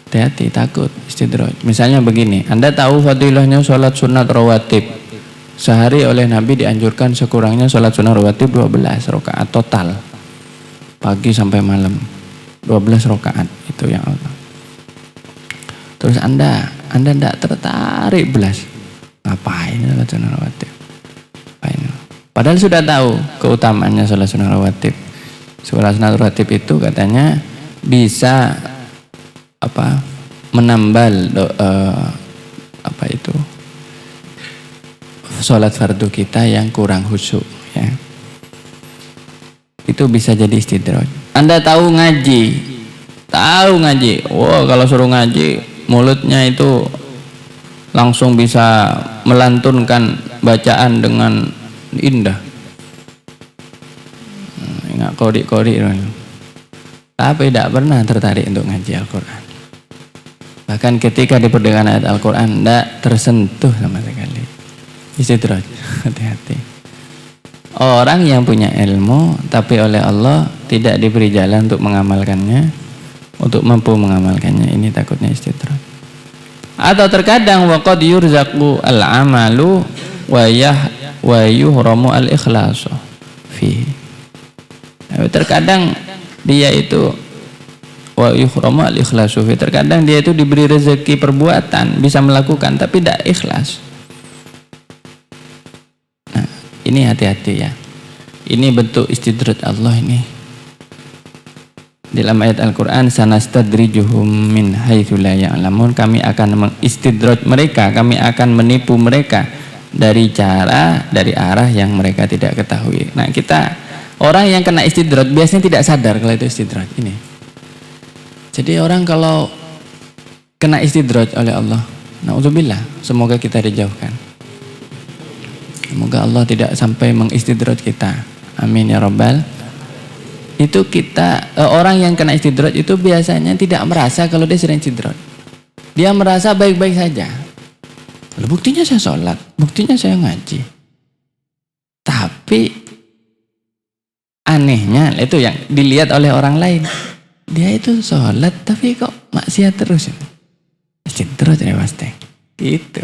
Hati-hati, takut istidraj. Misalnya begini, Anda tahu fadilahnya sholat sunat rawatib, sehari oleh Nabi dianjurkan sekurangnya sholat sunat rawatib 12 rakaat total, pagi sampai malam 12 rakaat, itu yang Allah. Terus Anda tidak tertarik belas, ngapain sholat sunat rawatib? Padahal sudah tahu keutamaannya sholat sunat rawatib. Sholat sunat rawatib itu katanya bisa menambal sholat fardu kita yang kurang khusyuk ya. Itu bisa jadi istidraj. Anda tahu ngaji, wow, kalau suruh ngaji mulutnya itu langsung bisa melantunkan bacaan dengan indah, nggak kori-kori, tapi tidak pernah tertarik untuk ngaji Al-Quran. Bahkan ketika diperdengarkan ayat Al-Quran tidak tersentuh sama sekali. Istidraj. Hati-hati. Orang yang punya ilmu tapi oleh Allah tidak diberi jalan untuk mengamalkannya, untuk mampu mengamalkannya, ini takutnya istidraj. Atau terkadang waqad yurzaqu al-amalu wa yuhramu al-ikhlasu fi. Terkadang dia itu wa yuhramu al-ikhlasu fi, terkadang dia itu diberi rezeki perbuatan, bisa melakukan tapi tidak ikhlas. Nah, ini hati-hati ya. Ini bentuk istidraj Allah ini. Dalam ayat Al-Quran, sanastadrijuhum min haitsu la ya'lamun, kami akan mengistidraj mereka, kami akan menipu mereka dari arah yang mereka tidak ketahui. Nah, orang yang kena istidraj biasanya tidak sadar kalau itu istidraj ini. Jadi orang kalau kena istidraj oleh Allah, na'udzubillah, semoga kita dijauhkan. Semoga Allah tidak sampai mengistidraj kita. Amin ya rabbal. Itu orang yang kena istidraj itu biasanya tidak merasa kalau dia sering istidraj. Dia merasa baik-baik saja. Buktinya saya sholat, buktinya saya ngaji. Tapi anehnya itu yang dilihat oleh orang lain. Dia itu sholat tapi kok maksiat terus. Istidraj ya pasti. Gitu.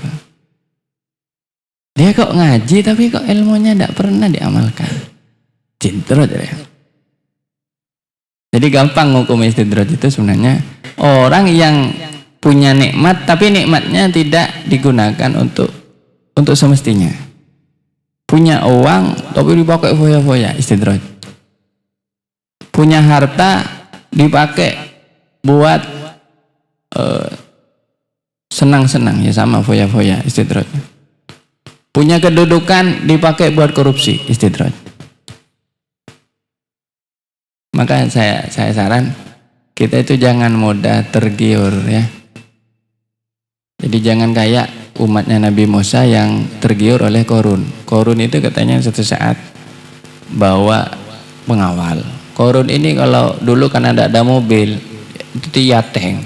Dia kok ngaji tapi kok ilmunya tidak pernah diamalkan. Istidraj ya. Jadi gampang hukum istidraj itu sebenarnya orang yang punya nikmat tapi nikmatnya tidak digunakan untuk semestinya. Punya uang tapi dipakai foya-foya, istidraj. Punya harta dipakai buat senang-senang, ya sama foya-foya, istidraj. Punya kedudukan dipakai buat korupsi, istidraj. Maka saya saran kita itu jangan mudah tergiur ya. Jadi jangan kayak umatnya Nabi Musa yang tergiur oleh Korun. Korun itu katanya suatu saat bawa pengawal. Korun ini kalau dulu kan ada mobil itu diateng,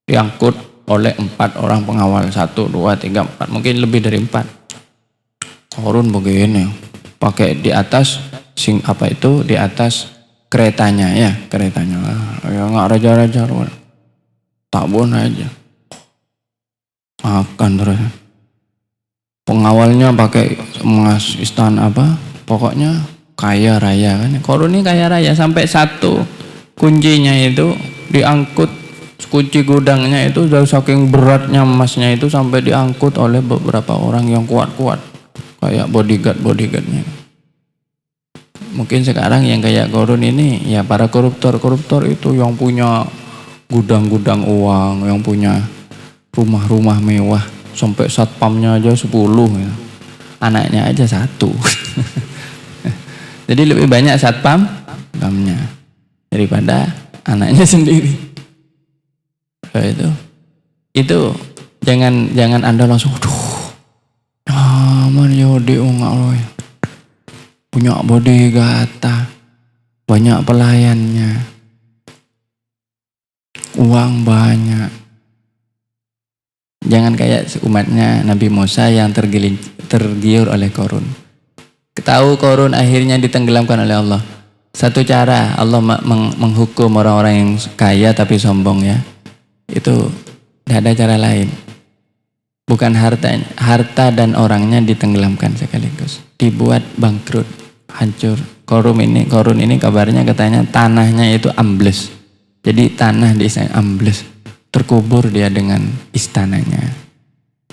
diangkut oleh 4 orang pengawal, 1, 2, 3, 4, mungkin lebih dari 4. Korun begini, pakai di atas di atas keretanya ya, keretanya. Ya nggak raja-raja, tabun aja. Makan terus. Pengawalnya pakai emas istana pokoknya kaya raya kan. Korun ini kaya raya sampai satu kuncinya itu diangkut, kunci gudangnya itu dari saking beratnya emasnya itu sampai diangkut oleh beberapa orang yang kuat-kuat kayak bodyguardnya. Mungkin sekarang yang kayak Korun ini ya para koruptor itu yang punya gudang-gudang uang, yang punya rumah-rumah mewah, sampai satpamnya aja 10 ya. Anaknya aja 1. Jadi lebih banyak satpamnya daripada anaknya sendiri. Itu jangan Anda langsung aman yodi punya bodyguard, banyak pelayannya, uang banyak. Jangan kayak umatnya Nabi Musa yang tergiur oleh Korun. Tahu Korun akhirnya ditenggelamkan oleh Allah. Satu cara Allah menghukum orang-orang yang kaya tapi sombong ya. Itu tidak ada cara lain. Bukan harta dan orangnya ditenggelamkan sekaligus. Dibuat bangkrut, hancur. Korun ini kabarnya katanya tanahnya itu ambles. Jadi tanah di sana ambles. Terkubur dia dengan istananya.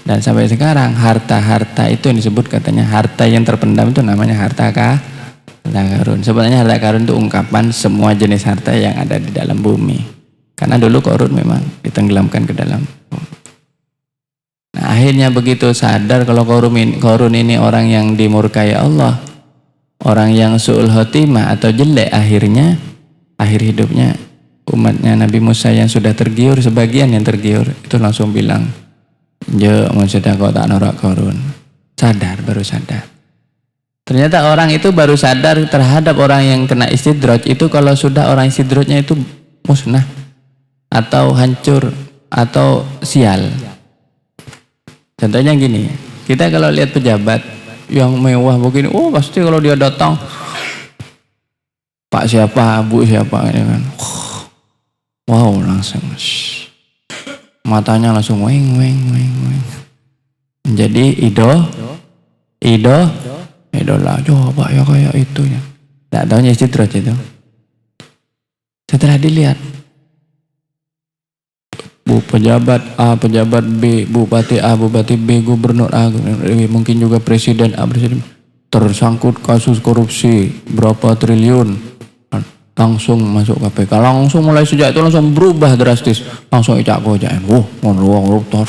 Dan sampai sekarang harta-harta itu yang disebut katanya harta yang terpendam itu namanya harta karun. Sebenarnya harta karun itu ungkapan semua jenis harta yang ada di dalam bumi. Karena dulu Korun memang ditenggelamkan ke dalam bumi. Nah, akhirnya begitu sadar kalau Korun ini orang yang dimurkai Allah, orang yang su'ul khotimah atau jelek, akhir hidupnya umatnya Nabi Musa yang sudah tergiur, sebagian yang tergiur itu langsung bilang, "Jo, maksudnya kau tak norak Korun." Baru sadar. Ternyata orang itu baru sadar terhadap orang yang kena istidraj itu kalau sudah orang istidrajnya itu musnah atau hancur atau sial. Contohnya gini, kita kalau lihat pejabat yang mewah begini, pasti kalau dia datang Pak siapa, Bu siapa ini kan. Wow, langsung matanya langsung weng. Jadi idola coba ya kayak itu ya. Tidak tahunya istidraj itu. Setelah dilihat pejabat A, pejabat B, bupati A, bupati B, gubernur A, gubernur B, mungkin juga presiden A, presiden tersangkut kasus korupsi berapa triliun. Langsung masuk KPK, langsung mulai sejak itu langsung berubah drastis, langsung icak-kocak, koruptor.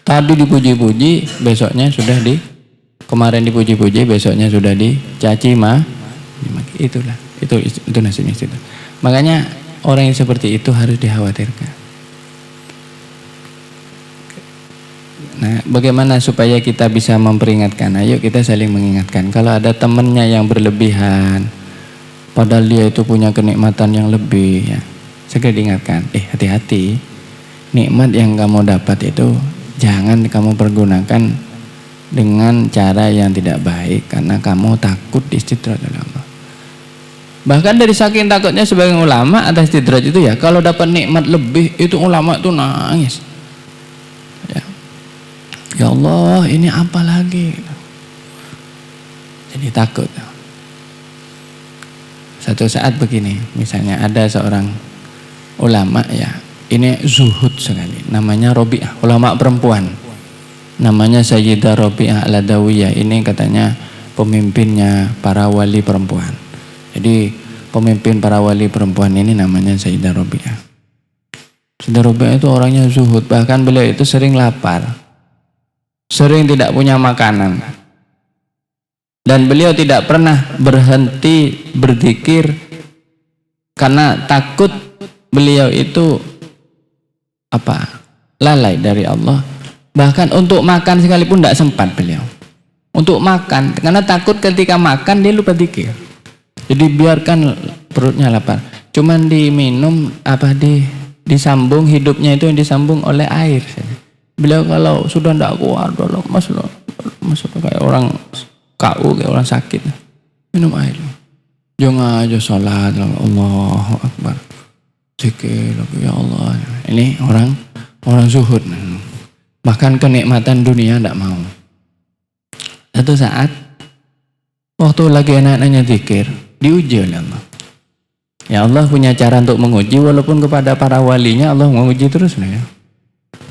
Tadi dipuji-puji, besoknya sudah kemarin dipuji-puji, besoknya sudah dicaci itulah, itu nasibnya itu. Makanya orang yang seperti itu harus dikhawatirkan. Nah, bagaimana supaya kita bisa memperingatkan? Ayo kita saling mengingatkan. Kalau ada temannya yang berlebihan, padahal dia itu punya kenikmatan yang lebih ya. Segera diingatkan, hati-hati. Nikmat yang kamu dapat itu jangan kamu pergunakan dengan cara yang tidak baik karena kamu takut istidraj oleh Allah. Bahkan dari saking takutnya sebagian ulama atas istidraj itu ya, kalau dapat nikmat lebih itu ulama itu nangis. Ya Allah, ini apa lagi? Jadi takut. Satu saat begini, misalnya ada seorang ulama ya, ini zuhud sekali, namanya Robi'ah, ulama perempuan, namanya Sayyidah Robi'ah Al-Adawiyah. Ini katanya pemimpinnya para wali perempuan. Jadi pemimpin para wali perempuan ini namanya Sayyidah Robi'ah. Sayyidah Robi'ah itu orangnya zuhud, bahkan beliau itu sering lapar, sering tidak punya makanan. Dan beliau tidak pernah berhenti berzikir karena takut beliau itu lalai dari Allah. Bahkan untuk makan sekalipun tidak sempat beliau untuk makan karena takut ketika makan dia lupa zikir. Jadi biarkan perutnya lapar, cuman diminum disambung hidupnya itu yang disambung oleh air. Beliau kalau sudah tidak kuat masuk kayak orang KU, kayak orang sakit, minum air. Jangan aja sholat, Allahu Akbar, zikir, ya Allah. Ini orang zuhud. Bahkan kenikmatan dunia tidak mau. Satu saat, waktu lagi anak-anaknya zikir, diuji oleh Allah. Ya Allah punya cara untuk menguji, walaupun kepada para walinya Allah menguji terus ya.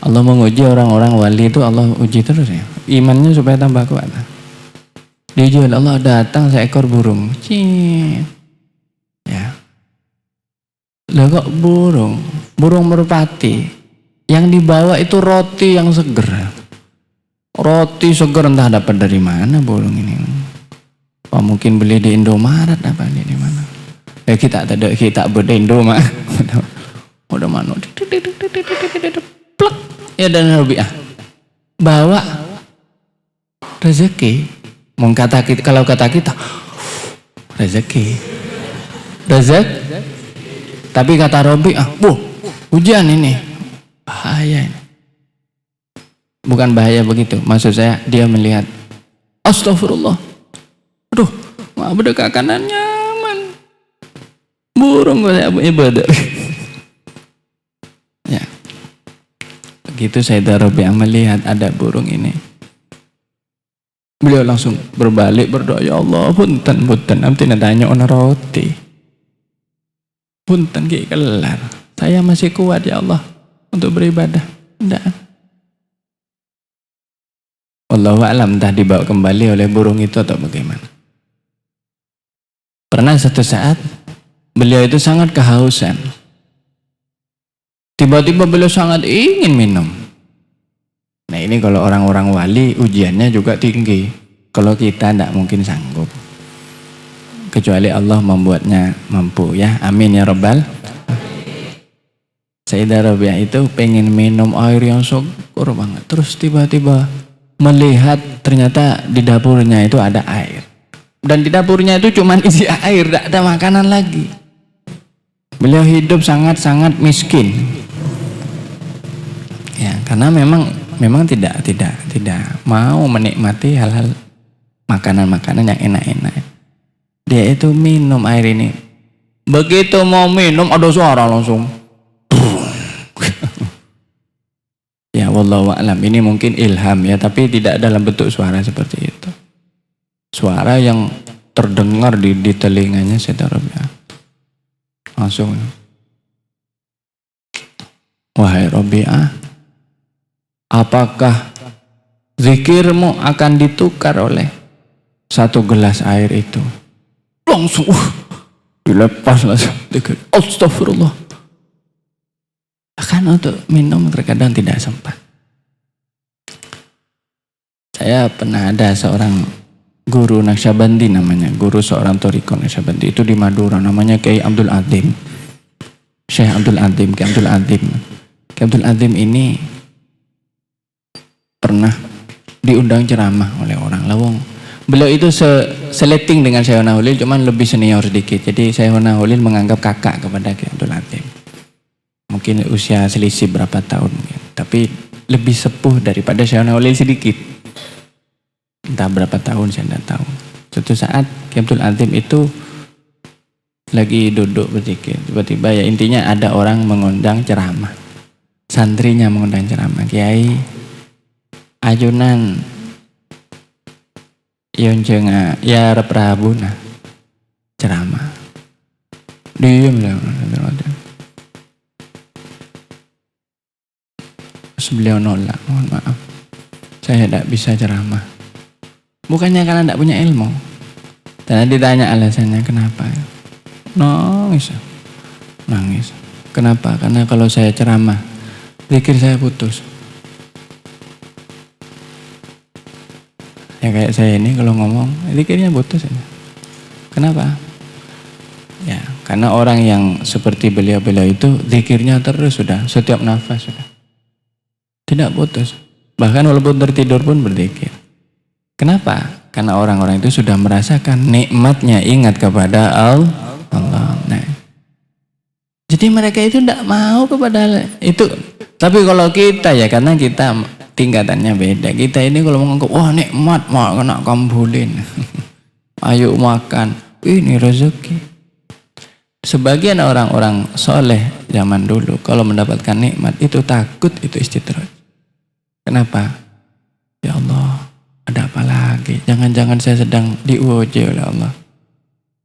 Allah menguji orang-orang wali itu, Allah uji terus ya. Imannya supaya tambah kuat. Dijual, Allah datang seekor burung. Cing. Ya. Lah kok burung? Burung merpati. Yang dibawa itu roti yang seger. Roti seger entah dapat dari mana burung ini. Oh, mungkin beli di Indomaret apa di mana? Kita beli Indomaret. Udah mana? Plek. Ya dan Rabi'ah. Bawa rezeki. Kalau kata kita rezeki. Tapi kata Rabi'ah, hujan ini. Bahaya ini. Bukan bahaya begitu. Maksud saya dia melihat, astagfirullah. Aduh, maaf dekat kanan nyaman. Burung gue saya ibadah. Ya. Begitu Sayyidah Rabi'ah melihat ada burung ini. Beliau langsung berbalik berdoa, ya Allah, punten, nanti tanya ona roti. Punten ki kelar. Saya masih kuat ya Allah untuk beribadah. Enggak. Wallahu a'lam, entah dibawa kembali oleh burung itu atau bagaimana. Pernah satu saat beliau itu sangat kehausan. Tiba-tiba beliau sangat ingin minum. Nah ini kalau orang-orang wali ujiannya juga tinggi. Kalau kita tidak mungkin sanggup. Kecuali Allah membuatnya mampu ya. Amin ya Rabbal. Sayyidah Rabi'ah itu pengen minum air yang seger banget. Terus tiba-tiba melihat ternyata di dapurnya itu ada air. Dan di dapurnya itu cuma isi air, tidak ada makanan lagi. Beliau hidup sangat-sangat miskin. Ya, karena memang tidak mau menikmati hal-hal makanan-makanan yang enak-enak. Dia itu minum air ini. Begitu mau minum ada suara langsung. Ya wallahu a'lam, ini mungkin ilham ya, tapi tidak dalam bentuk suara seperti itu. Suara yang terdengar di telinganya Sayyidah Rabi'ah. Langsung. Wahai Rabi'ah, apakah zikirmu akan ditukar oleh satu gelas air itu? Langsung dilepas langsung. Astagfirullah. Kan untuk minum terkadang tidak sempat. Saya pernah ada seorang guru Naqsyabandi namanya, guru seorang thariqah Naqsyabandi itu di Madura, namanya Kiai Abdul Adzim. Syekh Abdul Adzim, Kiai Abdul Adzim. Kiai Abdul Adzim ini pernah diundang ceramah oleh orang Lawang. Beliau itu seleting dengan Syekhona Holil, cuman lebih senior sedikit. Jadi Syekhona Holil menganggap kakak kepada Kiai Abdul Adzim. Mungkin usia selisih berapa tahun mungkin. Tapi lebih sepuh daripada Syekhona Holil sedikit. Entah berapa tahun saya tidak tahu. Suatu saat Kiai Abdul Adzim itu lagi duduk berzikir. Tiba-tiba ya intinya ada orang mengundang ceramah. Santrinya mengundang ceramah. Kiai ajunan yonjenga ya Prabu nah ceramah. Diam lah. Beliau nolak, mohon maaf, saya tidak bisa ceramah. Bukannya karena tidak punya ilmu. Dan ditanya alasannya kenapa? Nangis. Kenapa? Karena kalau saya ceramah, zikir saya putus. Ya kayak saya ini kalau ngomong, zikirnya putus. Kenapa? Ya, karena orang yang seperti beliau-beliau itu zikirnya terus sudah, setiap nafas sudah. Tidak putus. Bahkan walaupun tertidur pun berzikir. Kenapa? Karena orang-orang itu sudah merasakan nikmatnya ingat kepada Allah. Nah, jadi mereka itu tidak mau kepada itu. Tapi kalau kita ya, karena kita tingkatannya beda. Kita ini kalau menganggap, wah nikmat, mau kena kambulin. Ayo makan. Ini rezeki. Sebagian orang-orang soleh zaman dulu kalau mendapatkan nikmat itu takut, itu istidraj. Kenapa? Ya Allah, ada apa lagi? Jangan-jangan saya sedang diuji oleh Allah.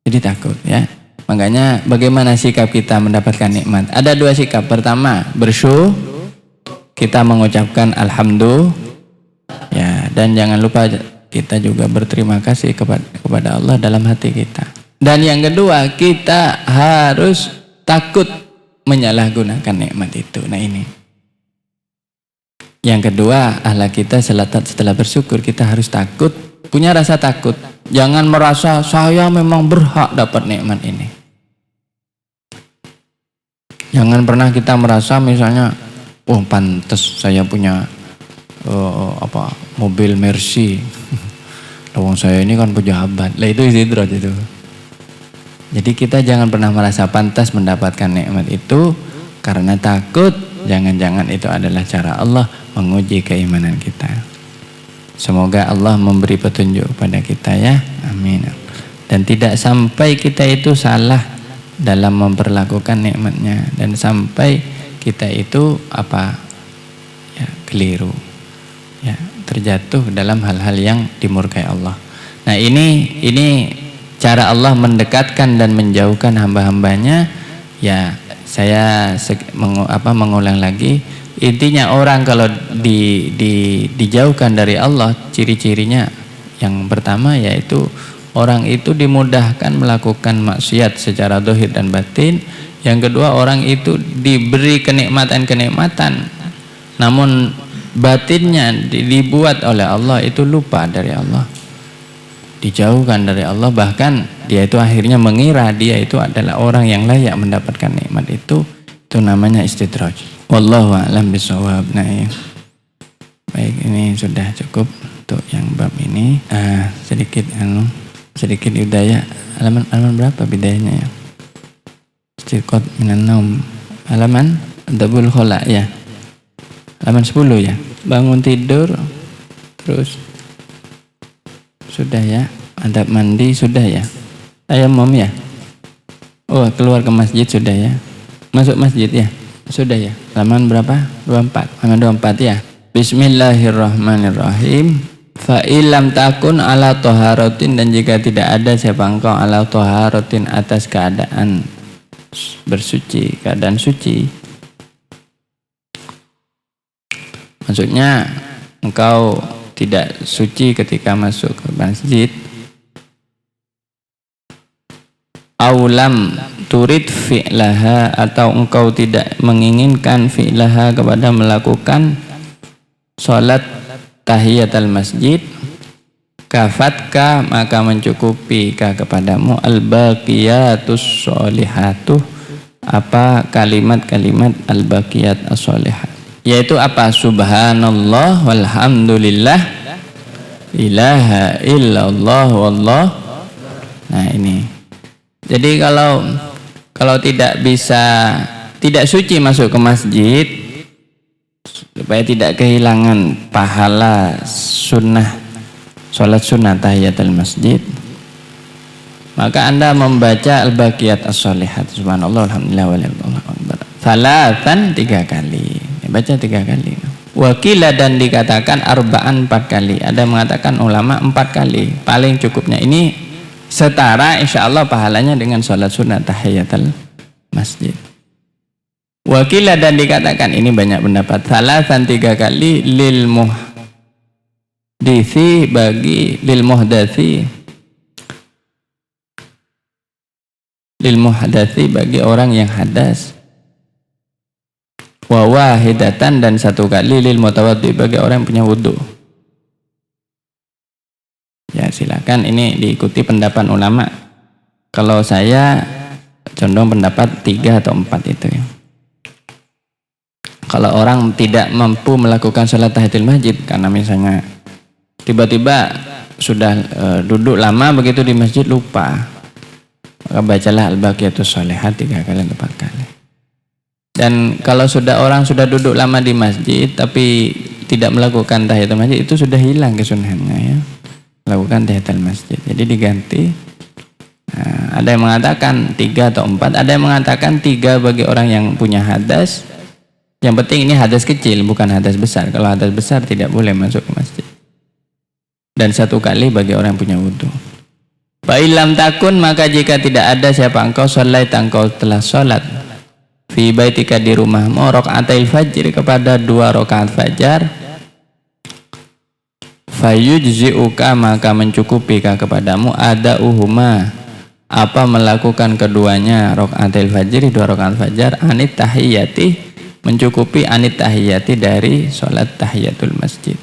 Jadi takut ya. Makanya bagaimana sikap kita mendapatkan nikmat? Ada dua sikap. Pertama, bersyukur. Kita mengucapkan alhamdulillah. Ya, dan jangan lupa kita juga berterima kasih kepada Allah dalam hati kita. Dan yang kedua, kita harus takut menyalahgunakan nikmat itu. Nah ini. Yang kedua, akhlak kita setelah bersyukur, kita harus takut, punya rasa takut. Jangan merasa saya memang berhak dapat nikmat ini. Jangan pernah kita merasa misalnya, oh pantas saya punya mobil Mercy. Lawang saya ini kan pejabat. Lah itu istidraj itu. Jadi kita jangan pernah merasa pantas mendapatkan nikmat itu karena takut jangan-jangan itu adalah cara Allah menguji keimanan kita. Semoga Allah memberi petunjuk kepada kita ya. Amin. Dan tidak sampai kita itu salah dalam memperlakukan nikmatnya dan sampai kita itu keliru. Ya, terjatuh dalam hal-hal yang dimurkai Allah. Nah, ini cara Allah mendekatkan dan menjauhkan hamba-hambanya. Ya, saya mengulang lagi. Intinya orang kalau dijauhkan dari Allah, ciri-cirinya yang pertama yaitu orang itu dimudahkan melakukan maksiat secara zahir dan batin. Yang kedua, orang itu diberi kenikmatan-kenikmatan, namun batinnya dibuat oleh Allah itu lupa dari Allah, dijauhkan dari Allah, bahkan dia itu akhirnya mengira dia itu adalah orang yang layak mendapatkan nikmat itu namanya istidraj. Wallahu a'lam bishawab. Nah, ya. Baik, ini sudah cukup untuk yang bab ini. Sedikit hidayah. Halaman berapa bidayahnya ya? Istiqat minan naum. Halaman Adabul Khala ya. Halaman 10 ya. Bangun tidur terus sudah ya. Adab mandi sudah ya. Tayamum ya. Oh, keluar ke masjid sudah ya. Masuk masjid ya. Sudah ya. Halaman berapa? 24. Halaman 24 ya. Bismillahirrahmanirrahim. Fa illam takun ala taharatin, dan jika tidak ada siapa engkau ala taharatin atas keadaan bersuci, keadaan suci. Maksudnya engkau tidak suci ketika masuk ke masjid. Aulam turid fi'laha, atau engkau tidak menginginkan fi'laha kepada melakukan salat tahiyatul masjid, kafatka maka mencukupi kepadamu al-baqiyatus sholihatuh, apa kalimat-kalimat al-baqiyat as-sholihat, yaitu apa? Subhanallah walhamdulillah ilaha illallah wallah. Nah ini. Jadi kalau tidak suci masuk ke masjid, supaya tidak kehilangan pahala sunnah, sholat sunnah tahiyatul masjid, maka Anda membaca al-baqiyat as-sholihat, subhanallah alhamdulillah walillah akbar, salatan 3 kali. Baca 3 kali. Wakila, dan dikatakan arba'an 4 kali. Ada mengatakan ulama 4 kali paling cukupnya. Ini setara insyaallah pahalanya dengan sholat sunnah tahiyatul masjid. Wakila, dan dikatakan, ini banyak pendapat, salatan 3 kali lil muhdisi, bagi lil muhdasi bagi orang yang hadas. Wa wahidatan, dan 1 kali lil mutawaddi bagi orang yang punya wudu. Ya silakan, ini diikuti pendapat ulama. Kalau saya condong pendapat 3 atau 4 itu ya. Kalau orang tidak mampu melakukan sholat tahiyatul masjid karena misalnya tiba-tiba sudah duduk lama begitu di masjid lupa, maka bacalah al-baqiyatus sholihat 3 kali atau 4 kali. Dan kalau orang sudah duduk lama di masjid tapi tidak melakukan tahiyatul masjid, itu sudah hilang kesunahannya ya. Lakukan tahiyatul masjid. Jadi diganti. Nah, ada yang mengatakan 3 atau 4, ada yang mengatakan 3 bagi orang yang punya hadas. Yang penting ini hadas kecil, bukan hadas besar. Kalau hadas besar tidak boleh masuk ke masjid. Dan 1 kali bagi orang yang punya wudu. Fa illam takun, maka jika tidak ada siapa engkau sholat, engkau telah sholat fi baitika, di rumahmu, rakaatil fajr, kepada 2 rakaat fajar. fayujzi'uka maka mencukupi kepadamu ada uhuma apa melakukan keduanya rokaatil fajri 2 rakaat fajar anit tahiyati mencukupi anit tahiyati dari sholat tahiyatul masjid.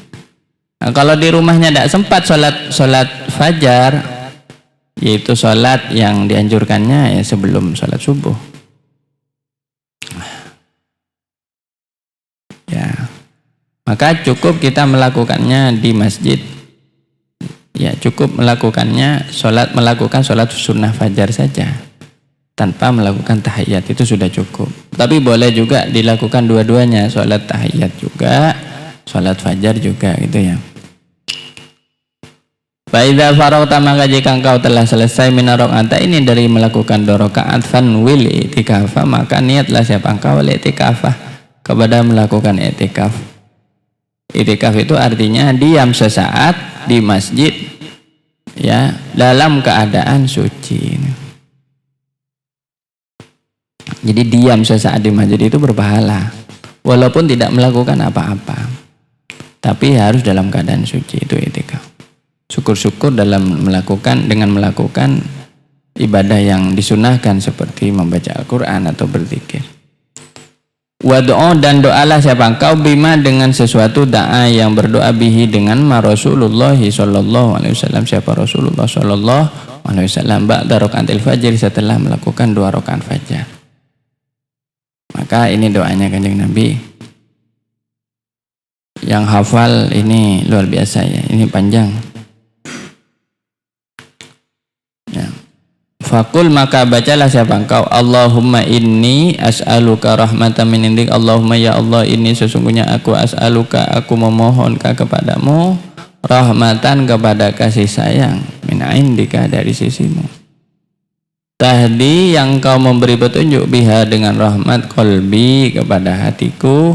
Nah, kalau di rumahnya tidak sempat sholat fajar, yaitu sholat yang dianjurkannya ya sebelum sholat subuh. Ya, maka cukup kita melakukannya di masjid. Ya, cukup melakukan sholat sunnah fajar saja tanpa melakukan tahiyat, itu sudah cukup. Tapi boleh juga dilakukan dua-duanya, sholat tahiyat juga, sholat fajar juga gitu ya. Fa'idha farauta maka jika engkau telah selesai min rakaat ini dari melakukan 2 rakaat fanwil i'tikafa maka niatlah siapa engkau i'tikafah kepada melakukan i'tikaf. I'tikaf itu artinya diam sesaat di masjid ya dalam keadaan suci. Jadi diam sesaat di masjid itu berpahala walaupun tidak melakukan apa-apa. Tapi harus dalam keadaan suci, itu i'tikaf. Syukur-syukur dengan melakukan ibadah yang disunahkan seperti membaca Al-Quran atau berzikir. Wadu'o dan doalah siapa engkau bima dengan sesuatu da'a yang berdoa bihi dengan Rasulullah sallallahu alaihi wasallam siapa Rasulullah sallallahu alaihi wasallam ba'da rakaatil fajr setelah melakukan 2 rakaat fajar. Maka ini doanya Kanjeng Nabi. Yang hafal ini luar biasa ya, ini panjang. Fakul maka bacalah siapa engkau Allahumma inni as'aluka rahmatan min indik Allahumma ya Allah ini sesungguhnya aku as'aluka aku memohonkan kepadamu rahmatan kepada kasih sayang min indika dari sisimu tahdi yang kau memberi petunjuk biha dengan rahmat qalbi kepada hatiku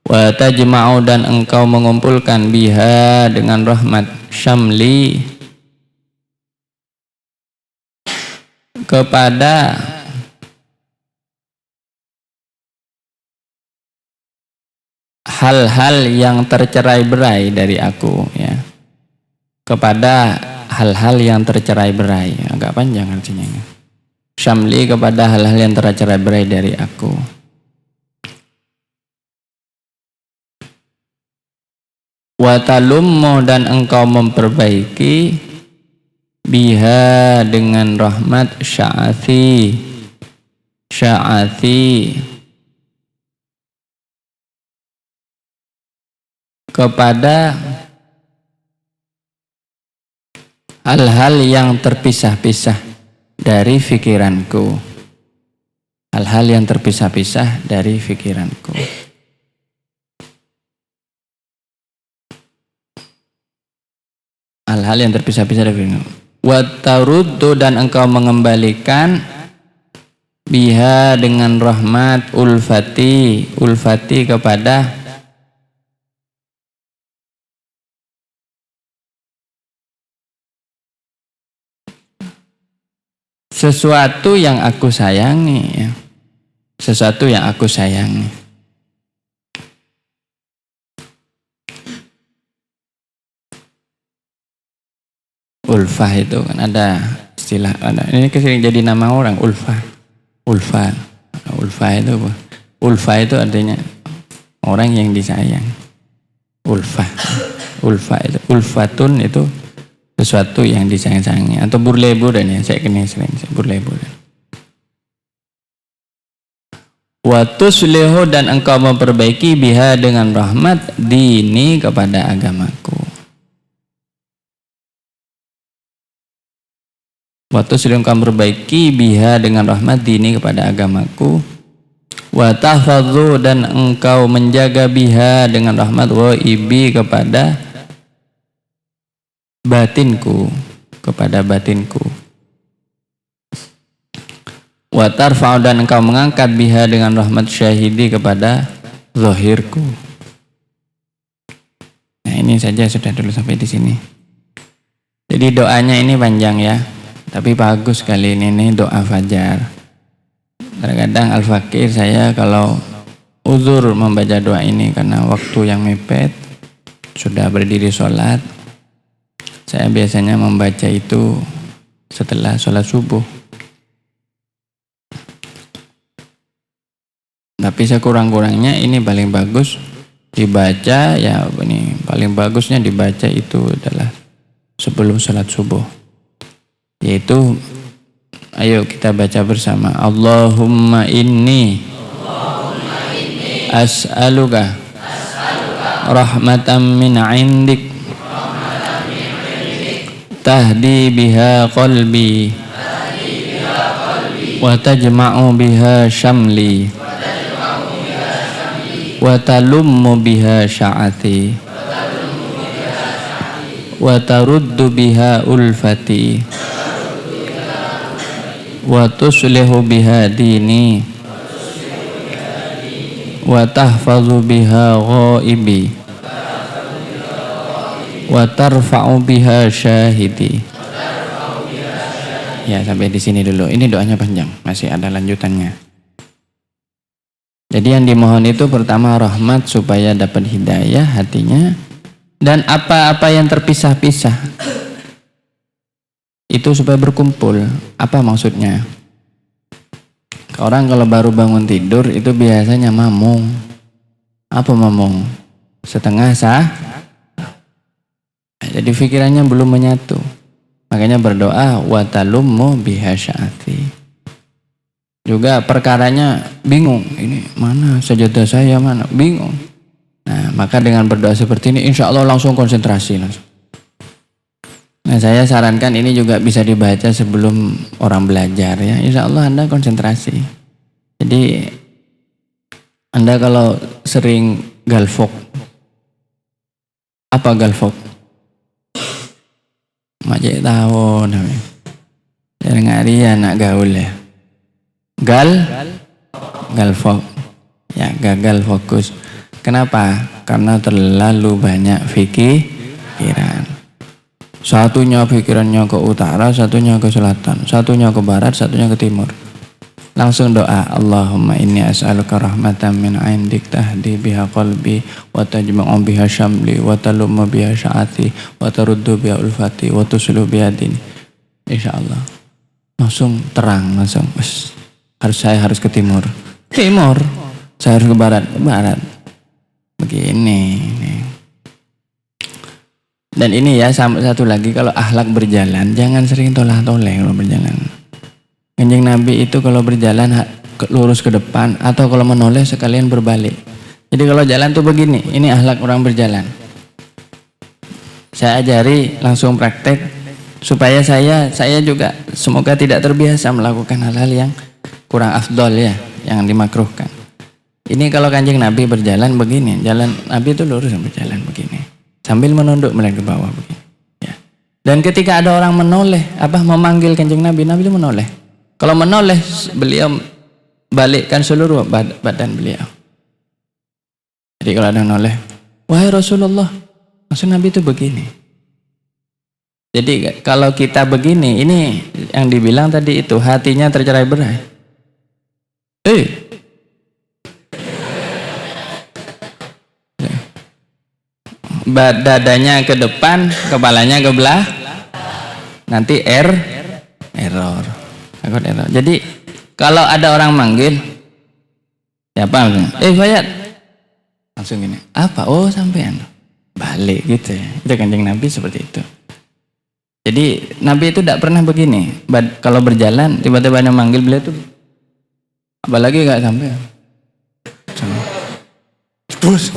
wa tajma'u dan engkau mengumpulkan biha dengan rahmat syamli kepada hal-hal yang tercerai-berai dari aku ya. Kepada hal-hal yang tercerai-berai, agak panjang artinya. Syamli kepada hal-hal yang tercerai-berai dari aku. Wa talummu dan engkau memperbaiki biha dengan rahmat sya'athi kepada hal-hal yang terpisah-pisah dari fikiranku hal-hal yang terpisah-pisah dari fikiranku hal-hal yang terpisah-pisah dari fikiranku wa taruddu dan engkau mengembalikan biha dengan rahmat ulfati kepada sesuatu yang aku sayangi ya. Sesuatu yang aku sayangi. Ulfah itu kan ada istilah ini kesering jadi nama orang ulfah itu artinya orang yang disayang. Ulfah itu ulfatun itu sesuatu yang disayang-sayangi atau burleburan ya saya kenal sering burleburan. Wa tuslihu dan engkau memperbaiki biha dengan rahmat dini kepada agamaku. Waktu sedang kamu perbaiki biha dengan rahmat dini kepada agamaku wa tahfadzu dan engkau menjaga biha dengan rahmat ghaibi kepada batinku wa tarfa'u dan engkau mengangkat biha dengan rahmat syahidi kepada zahirku. Nah ini saja sudah dulu sampai di sini. Jadi doanya ini panjang ya. Tapi bagus kali ini doa fajar. Kadang-kadang al-fakir saya kalau uzur membaca doa ini karena waktu yang mepet. sudah berdiri sholat, saya biasanya membaca itu setelah sholat subuh. Tapi sekurang-kurangnya ini paling bagus dibaca, ya ini paling bagusnya dibaca itu adalah sebelum sholat subuh. Yaitu, ayo kita baca bersama. Allahumma inni as'aluka rahmatan min indik tahdi biha qalbi wa tajma'u biha syamli wa talummu biha sya'ati wa taruddu biha ulfati wa tuslihu biha dini wa tahfazu biha ghaibi wa tarfa'u biha syahidi. Ya, sampai di sini dulu. Ini doanya panjang, masih ada lanjutannya. Jadi yang dimohon itu pertama rahmat supaya dapat hidayah hatinya, dan apa-apa yang terpisah-pisah itu supaya berkumpul. Apa maksudnya? Orang kalau baru bangun tidur itu biasanya mamung. Apa mamung? Setengah sah. Jadi pikirannya belum menyatu. Makanya berdoa wa talummu biha sya'ati. Juga perkaranya bingung, ini mana sajadah saya, mana, bingung. Nah, maka dengan berdoa seperti ini insya Allah langsung konsentrasi langsung. Nah, saya sarankan ini juga bisa dibaca sebelum orang belajar ya. Insya Allah Anda konsentrasi. Jadi Anda kalau sering galvok, apa galvok? Macet tahu namanya. Jangan ngari anak gaul ya. Galvok ya, gagal fokus. Kenapa? Karena terlalu banyak pikiran. Satunya pikirannya ke utara, satunya ke selatan, satunya ke barat, satunya ke timur. Langsung doa, Allahumma inni as'aluka rahmatan min indik tahdi biha qalbi wa tajma'u biha syamli wa talummu biha sya'ati wa taruddu biha ulfati wa tuslu biha dini. Insyaallah langsung terang, langsung saya harus ke timur, saya harus ke barat, begini. Dan ini ya, satu lagi, kalau akhlak berjalan jangan sering tolah-toleh kalau berjalan. Kanjeng Nabi itu kalau berjalan lurus ke depan, atau kalau menoleh sekalian berbalik. Jadi kalau jalan tuh begini, ini akhlak orang berjalan. Saya ajari langsung praktek supaya saya juga semoga tidak terbiasa melakukan hal-hal yang kurang afdol ya, yang dimakruhkan. Ini kalau Kanjeng Nabi berjalan begini, jalan Nabi itu lurus berjalan begini, sambil menunduk melihat ke bawah begini. Ya. Dan ketika ada orang menoleh, memanggil Kanjeng Nabi, Nabi itu menoleh. Kalau menoleh, beliau balikkan seluruh badan beliau. Jadi kalau ada yang noleh, wahai Rasulullah, maksud Nabi itu begini. Jadi kalau kita begini, ini yang dibilang tadi itu hatinya tercerai-berai. Dadanya ke depan, kepalanya ke belah, nanti error. Jadi kalau ada orang manggil, siapa? Fayat, langsung gini, apa? Oh sampean, balik gitu ya. Itu Kanjeng Nabi seperti itu. Jadi Nabi itu tidak pernah begini. Kalau berjalan tiba-tiba ada manggil, beliau tuh apalagi nggak sampai. Terus,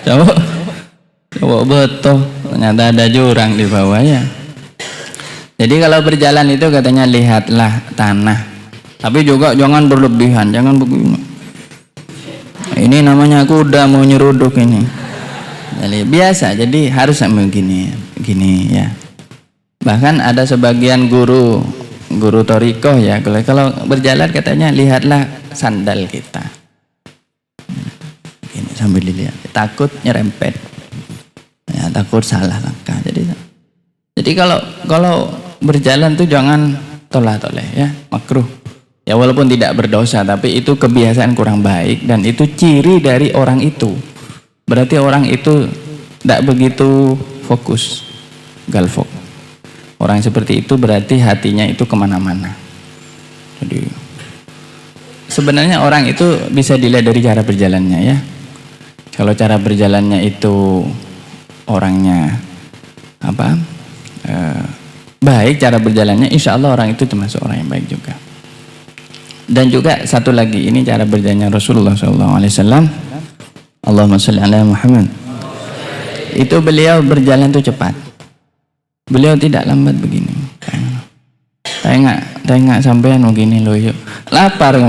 coba betul, ternyata ada jurang di bawahnya. Jadi kalau berjalan itu katanya lihatlah tanah, tapi juga jangan berlebihan, jangan begini. Ini namanya kuda mau nyeruduk ini. Jadi biasa, jadi harus begini ya. Bahkan ada sebagian guru thariqah ya, kalau berjalan katanya lihatlah sandal kita. Ini sambil dilihat, takut nyerempet. Ya, takut salah langkah. Jadi kalau berjalan tuh jangan tolah-toleh ya, makruh. Ya walaupun tidak berdosa, tapi itu kebiasaan kurang baik dan itu ciri dari orang itu. Berarti orang itu tidak begitu fokus, galfok. Orang seperti itu berarti hatinya itu kemana-mana. Jadi sebenarnya orang itu bisa dilihat dari cara berjalannya ya. Kalau cara berjalannya itu orangnya baik cara berjalannya, insya Allah orang itu termasuk orang yang baik juga. Dan juga satu lagi, ini cara berjalannya Rasulullah SAW. Allahumma sholli ala Muhammad. Itu beliau berjalan itu cepat. Beliau tidak lambat begini. Tengok sampean begini loh yuk. Lapar.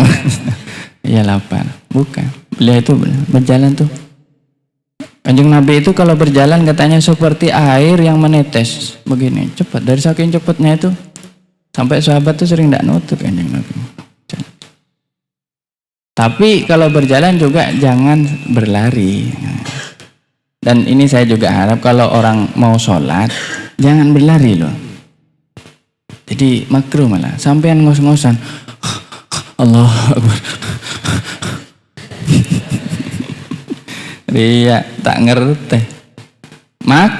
Iya lapar. Bukan. Beliau itu berjalan tuh. Kanjeng Nabi itu kalau berjalan katanya seperti air yang menetes begini, cepat. Dari saking cepatnya itu sampai sahabat tuh sering tidak nutut Kanjeng Nabi. Tapi kalau berjalan juga jangan berlari. Dan ini saya juga harap kalau orang mau sholat jangan berlari loh. Jadi makruh malah. Sampean ngos-ngosan. Allah Akbar. Iya, tak ngerti. Mak.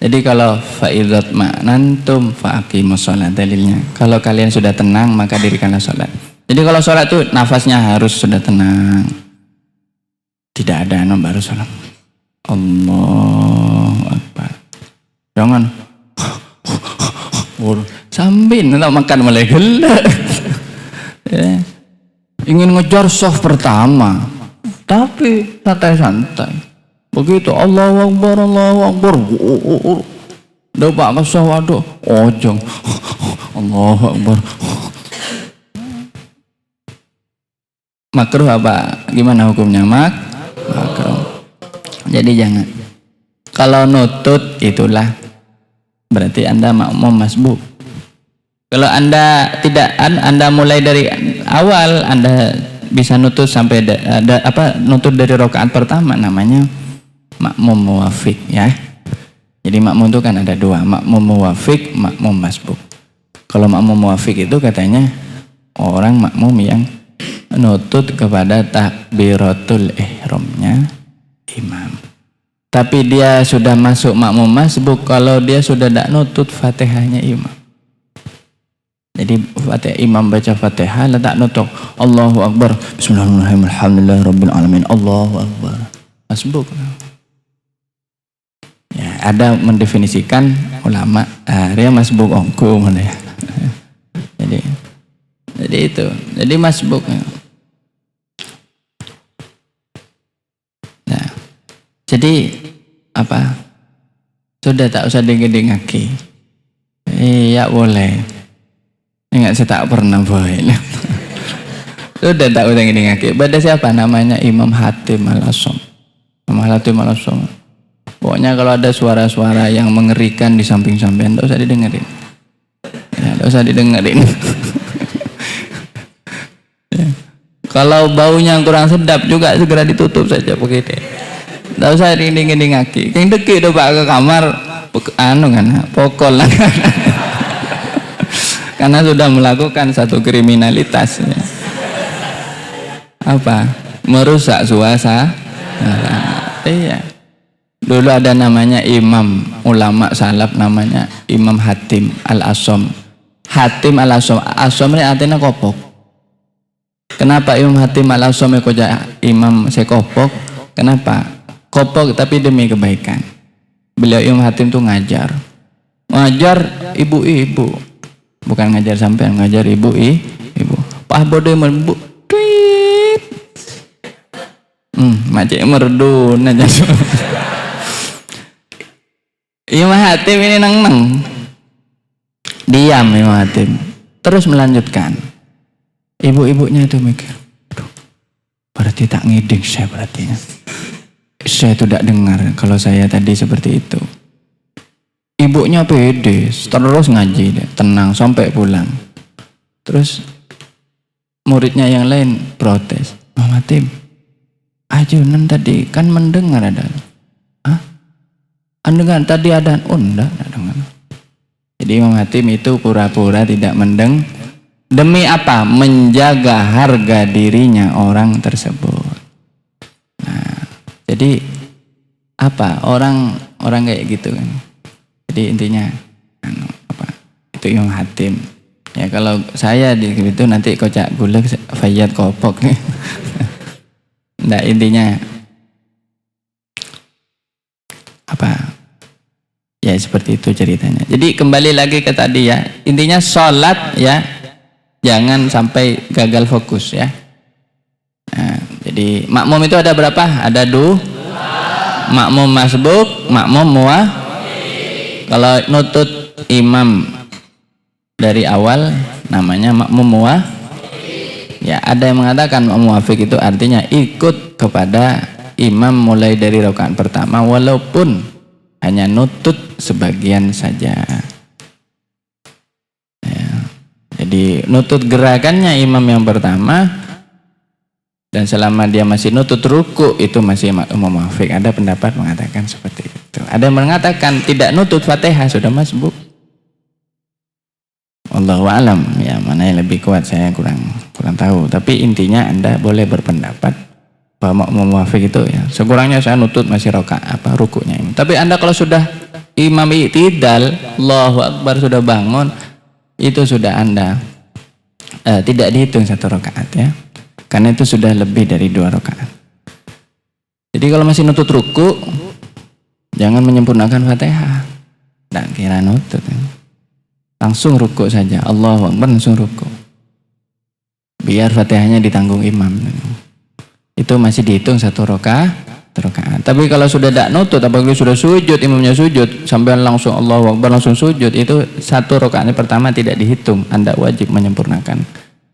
Jadi kalau fa'idzat ma'nantum fa'aqimus sholat, dalilnya. Kalau kalian sudah tenang maka dirikanlah sholat. Jadi kalau sholat tuh nafasnya harus sudah tenang. Tidak ada baru sholat. Allahu Akbar. Jangan sambil tak makan mulai gelak. Ingin ngejar soft pertama, tapi santai-santai. Begitu Allahu Akbar, Allahu Akbar. Doa kasawado, ojong. Allahu Akbar. Makruh apa? Gimana hukumnya? Makruh. Jadi jangan. Kalau nutut itulah berarti Anda makmum masbuk. Kalau Anda tidak, Anda mulai dari awal, Anda bisa nutut sampai nutut dari rakaat pertama, namanya makmum muwafiq ya. Jadi makmum itu kan ada dua, makmum muwafiq, makmum masbuk. Kalau makmum muwafiq itu katanya orang makmum yang nutut kepada takbiratul ihramnya imam. Tapi dia sudah masuk makmum masbuk kalau dia sudah tidak nutut Fatihahnya imam. Jadi Fatihah, imam baca Fatihah letak nutut Allahu Akbar, Bismillahirrahmanirrahim, Alhamdulillahirabbil alamin, Allahu Akbar. Masbuk. Ya, ada mendefinisikan ulama dia masbuk ongku mana ya. Jadi itu. Jadi masbuk. Nah, jadi apa? Sudah tak usah dingin-dingaki. Iya boleh. Enggak, saya tak pernah boleh. Sudah tak usah dingin-dingaki. Pada siapa namanya? Imam Hatim Al-Asam. Imam Hatim Al-Asam. Pokoknya kalau ada suara-suara yang mengerikan di samping-samping, tak usah didengerin. Ya, tak usah didengerin. Ya. Kalau baunya kurang sedap juga segera ditutup saja begitu. Tak usah dingin-dingaki. Yang deki itu Pak ke kamar, pokol lah. Karena sudah melakukan satu kriminalitas. Ya. Apa? Merusak suasana. Iya. Dulu ada namanya imam ulama salaf namanya Imam Hatim Al-Asam. Hatim Al-Asam. Asam ini artinya kopok. Kenapa Imam Hatim Al-Asam imam sekopok? Kenapa? Kopok tapi demi kebaikan. Beliau Imam Hatim tuh ngajar ibu-ibu, bukan ngajar sampean, ngajar ibu-ibu. Pah bodoh merbu, tweet, macam merdun aja. Imam Hatim ini neng diam. Imam Hatim terus melanjutkan. Ibu-ibunya itu mikir, berarti tak ngiding saya berarti. Saya tidak dengar kalau saya tadi seperti itu. Ibunya pede, terus ngaji deh, tenang sampai pulang. Terus muridnya yang lain protes, Mama Tim, ajunan tadi kan mendengar ada. Hah? Andengar tadi ada? Oh enggak dengar. Jadi Imam Hatim itu pura-pura tidak mendengar. Demi apa? Menjaga harga dirinya orang tersebut. Jadi apa orang kayak gitu kan. Jadi intinya itu Imam Hatim. Ya kalau saya di situ nanti kocak gula Fayyad kopok nih. Nah intinya ya seperti itu ceritanya. Jadi kembali lagi ke tadi ya, intinya sholat ya jangan sampai gagal fokus ya. Nah, jadi makmum itu ada berapa? Ada dua. Makmum masbuk, makmum muah. Kalau nutut imam dari awal namanya makmum muah. Ya ada yang mengatakan makmum muafiq itu artinya ikut kepada imam mulai dari rakaat pertama walaupun hanya nutut sebagian saja ya. Jadi nutut gerakannya imam yang pertama dan selama dia masih nutut ruku itu masih makmum muafiq. Ada pendapat mengatakan seperti itu. Ada yang mengatakan tidak nutut Fatihah sudah masbuk. Wallahu alam ya, mana yang lebih kuat saya kurang tahu. Tapi intinya Anda boleh berpendapat bahwa makmum muafiq itu ya sekurangnya saya nutut masih rukunya ini. Tapi Anda kalau sudah imam i'tidal, Allahu Akbar sudah bangun, itu sudah Anda tidak dihitung satu rakaat ya. Karena itu sudah lebih dari 2 rakaat. Jadi kalau masih nutut ruku, jangan menyempurnakan Fatihah. Tak kira nutut ya. Langsung ruku saja, Allahu Akbar langsung ruku. Biar Fatihahnya ditanggung imam. Itu masih dihitung satu rakaat. Tapi kalau sudah tidak nutut, apalagi sudah sujud, imamnya sujud sampai langsung Allahu Akbar langsung sujud, itu satu rakaatnya pertama tidak dihitung. Anda wajib menyempurnakan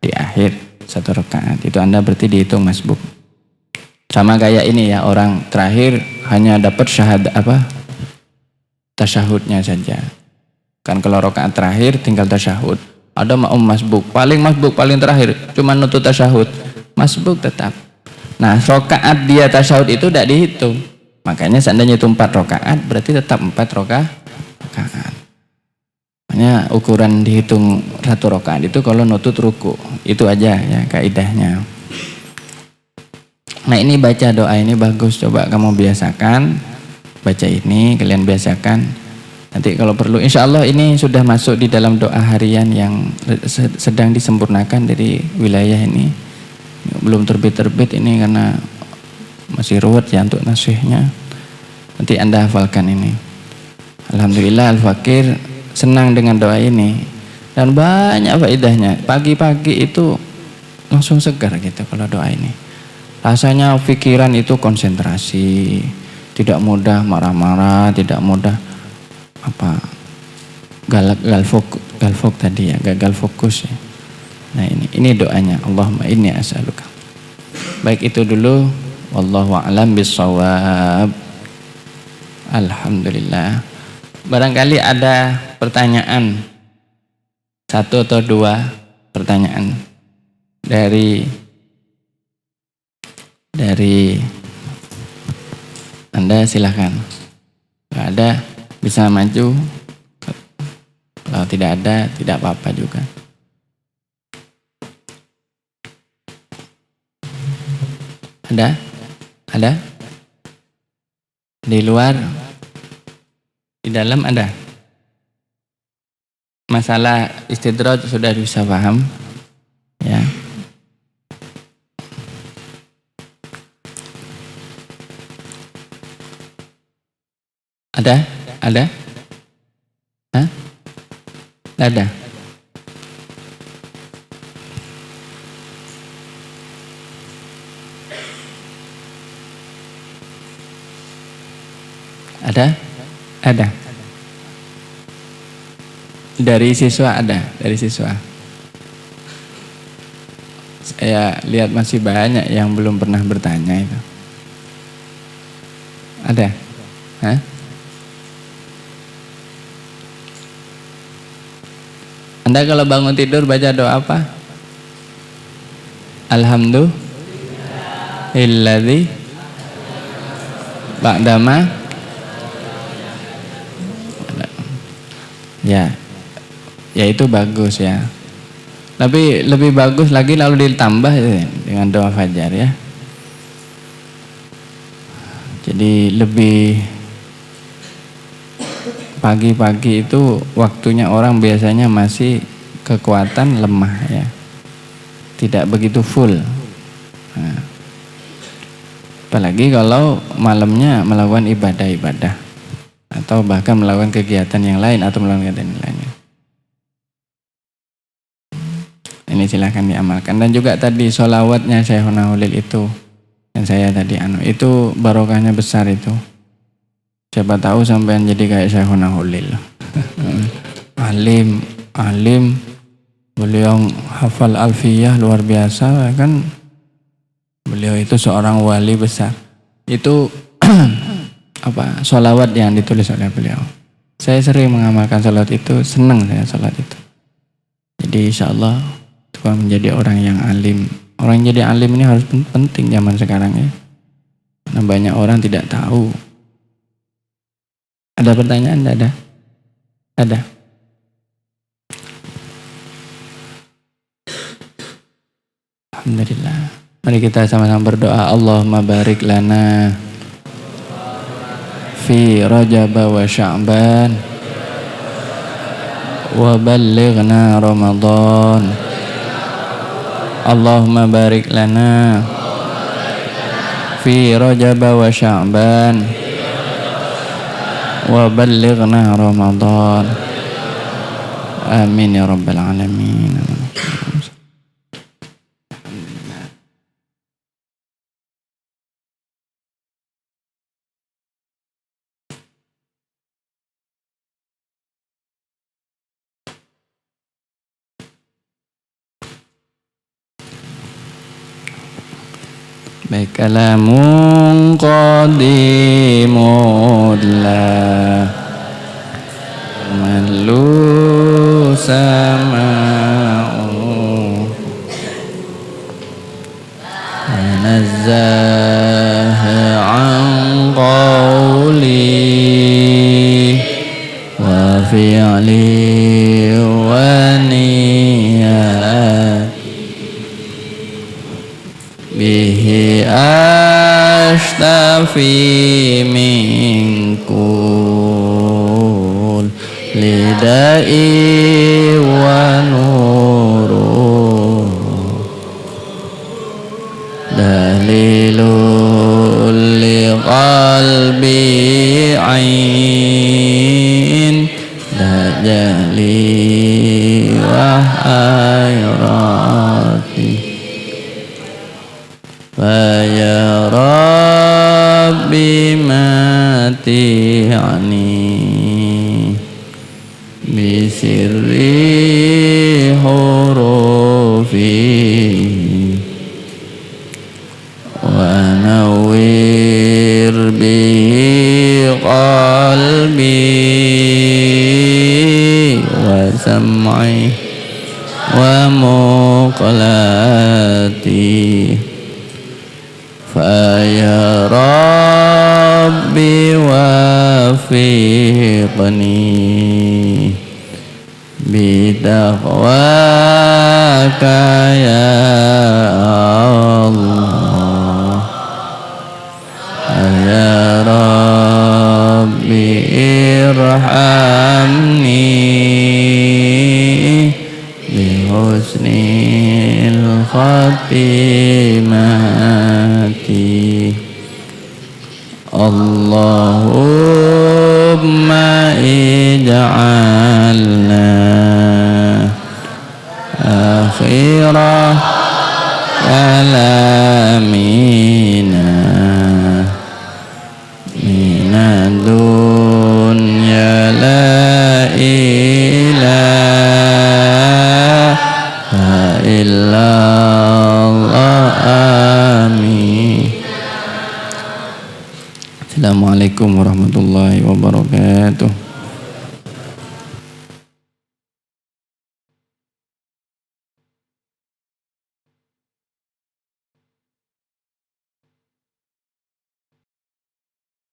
di akhir satu rakaat. Itu Anda berarti dihitung masbuk. Sama kayak ini ya, orang terakhir hanya dapat tasyahudnya saja. Kan kalau rakaat terakhir tinggal tasyahud. Ada makmum masbuk paling terakhir cuma nutut tasyahud, masbuk tetap. Nah rakaat dia tasyahud itu tidak dihitung. Makanya seandainya itu 4 rakaat berarti tetap 4 rakaat. Makanya ukuran dihitung 1 rakaat itu kalau nutut ruku. Itu aja ya kaidahnya. Nah ini baca doa ini bagus, coba kamu biasakan. Baca ini kalian biasakan. Nanti kalau perlu insya Allah ini sudah masuk di dalam doa harian yang sedang disempurnakan dari wilayah ini. Belum terbit ini karena masih ruwet ya untuk nasihnya. Nanti Anda hafalkan ini. Alhamdulillah Al-Fakir senang dengan doa ini dan banyak faedahnya. Pagi-pagi itu langsung segar gitu kalau doa ini. Rasanya pikiran itu konsentrasi, tidak mudah marah-marah, tidak mudah galfok tadi ya, gagal fokus ya. Nah ini doanya, Allahumma inni as'aluka. Baik itu dulu, wallahu a'lam bissawab. Alhamdulillah. Barangkali ada pertanyaan 1 atau 2 pertanyaan dari Anda, silakan. Kalau ada bisa maju, kalau tidak ada tidak apa-apa juga. Ada? Di luar? Di dalam ada? Masalah istidraj sudah bisa paham? Ya. Ada? Hah? Ada? Ada. Dari siswa ada, dari siswa. Saya lihat masih banyak yang belum pernah bertanya itu. Ada? Hah? Anda kalau bangun tidur baca doa apa? Alhamdulillahilladzi ba'dama. Ya itu bagus ya. Tapi lebih bagus lagi lalu ditambah dengan doa fajar ya. Jadi lebih pagi-pagi itu waktunya orang biasanya masih kekuatan lemah ya, tidak begitu full. Nah, apalagi kalau malamnya melakukan ibadah-ibadah atau bahkan melakukan kegiatan yang lain atau melakukan kegiatan yang lainnya. Ini silahkan diamalkan. Dan juga tadi sholawatnya Syekhuna Holil itu yang saya tadi itu barokahnya besar itu. Siapa tahu sampean jadi kayak Syekhuna Holil. alim, beliau hafal alfiyah luar biasa kan. Beliau itu seorang wali besar. Itu sholawat yang ditulis oleh beliau. Saya sering mengamalkan sholawat itu, senang saya sholawat itu. Jadi insya Allah itu menjadi orang yang alim. Orang yang jadi alim ini harus penting zaman sekarang ya. Karena banyak orang tidak tahu. Ada pertanyaan? Ada? Ada? Alhamdulillah. Mari kita sama-sama berdoa. Allahumma barik lana fi Rajab wa Sya'ban wa ballighna Ramadan. Allahumma barik lana fi Rajab wa Sya'ban wa ballighna Ramadan. Amin ya rabbal alamin. Baik, kalamun qadimul la malu sama'u nazzaha an qawli wa fi'li wa niyat bihi ashtafi minkul lidai wa nuru dalilul liqalbi ain dajali wa ayrati ya Rabbi mati'ani bisirri hurufi wa nawwir bihi qalbi wa sam'i wa muqlati ya Rabbi wafiqni bitaqwaka ya Allah ya Rabbi irhamni bihusnil khatimati Allahumma ij'alna akhirah kalamina minad dunya la ilaha illallah. Amin. Assalamualaikum warahmatullahi wabarakatuh.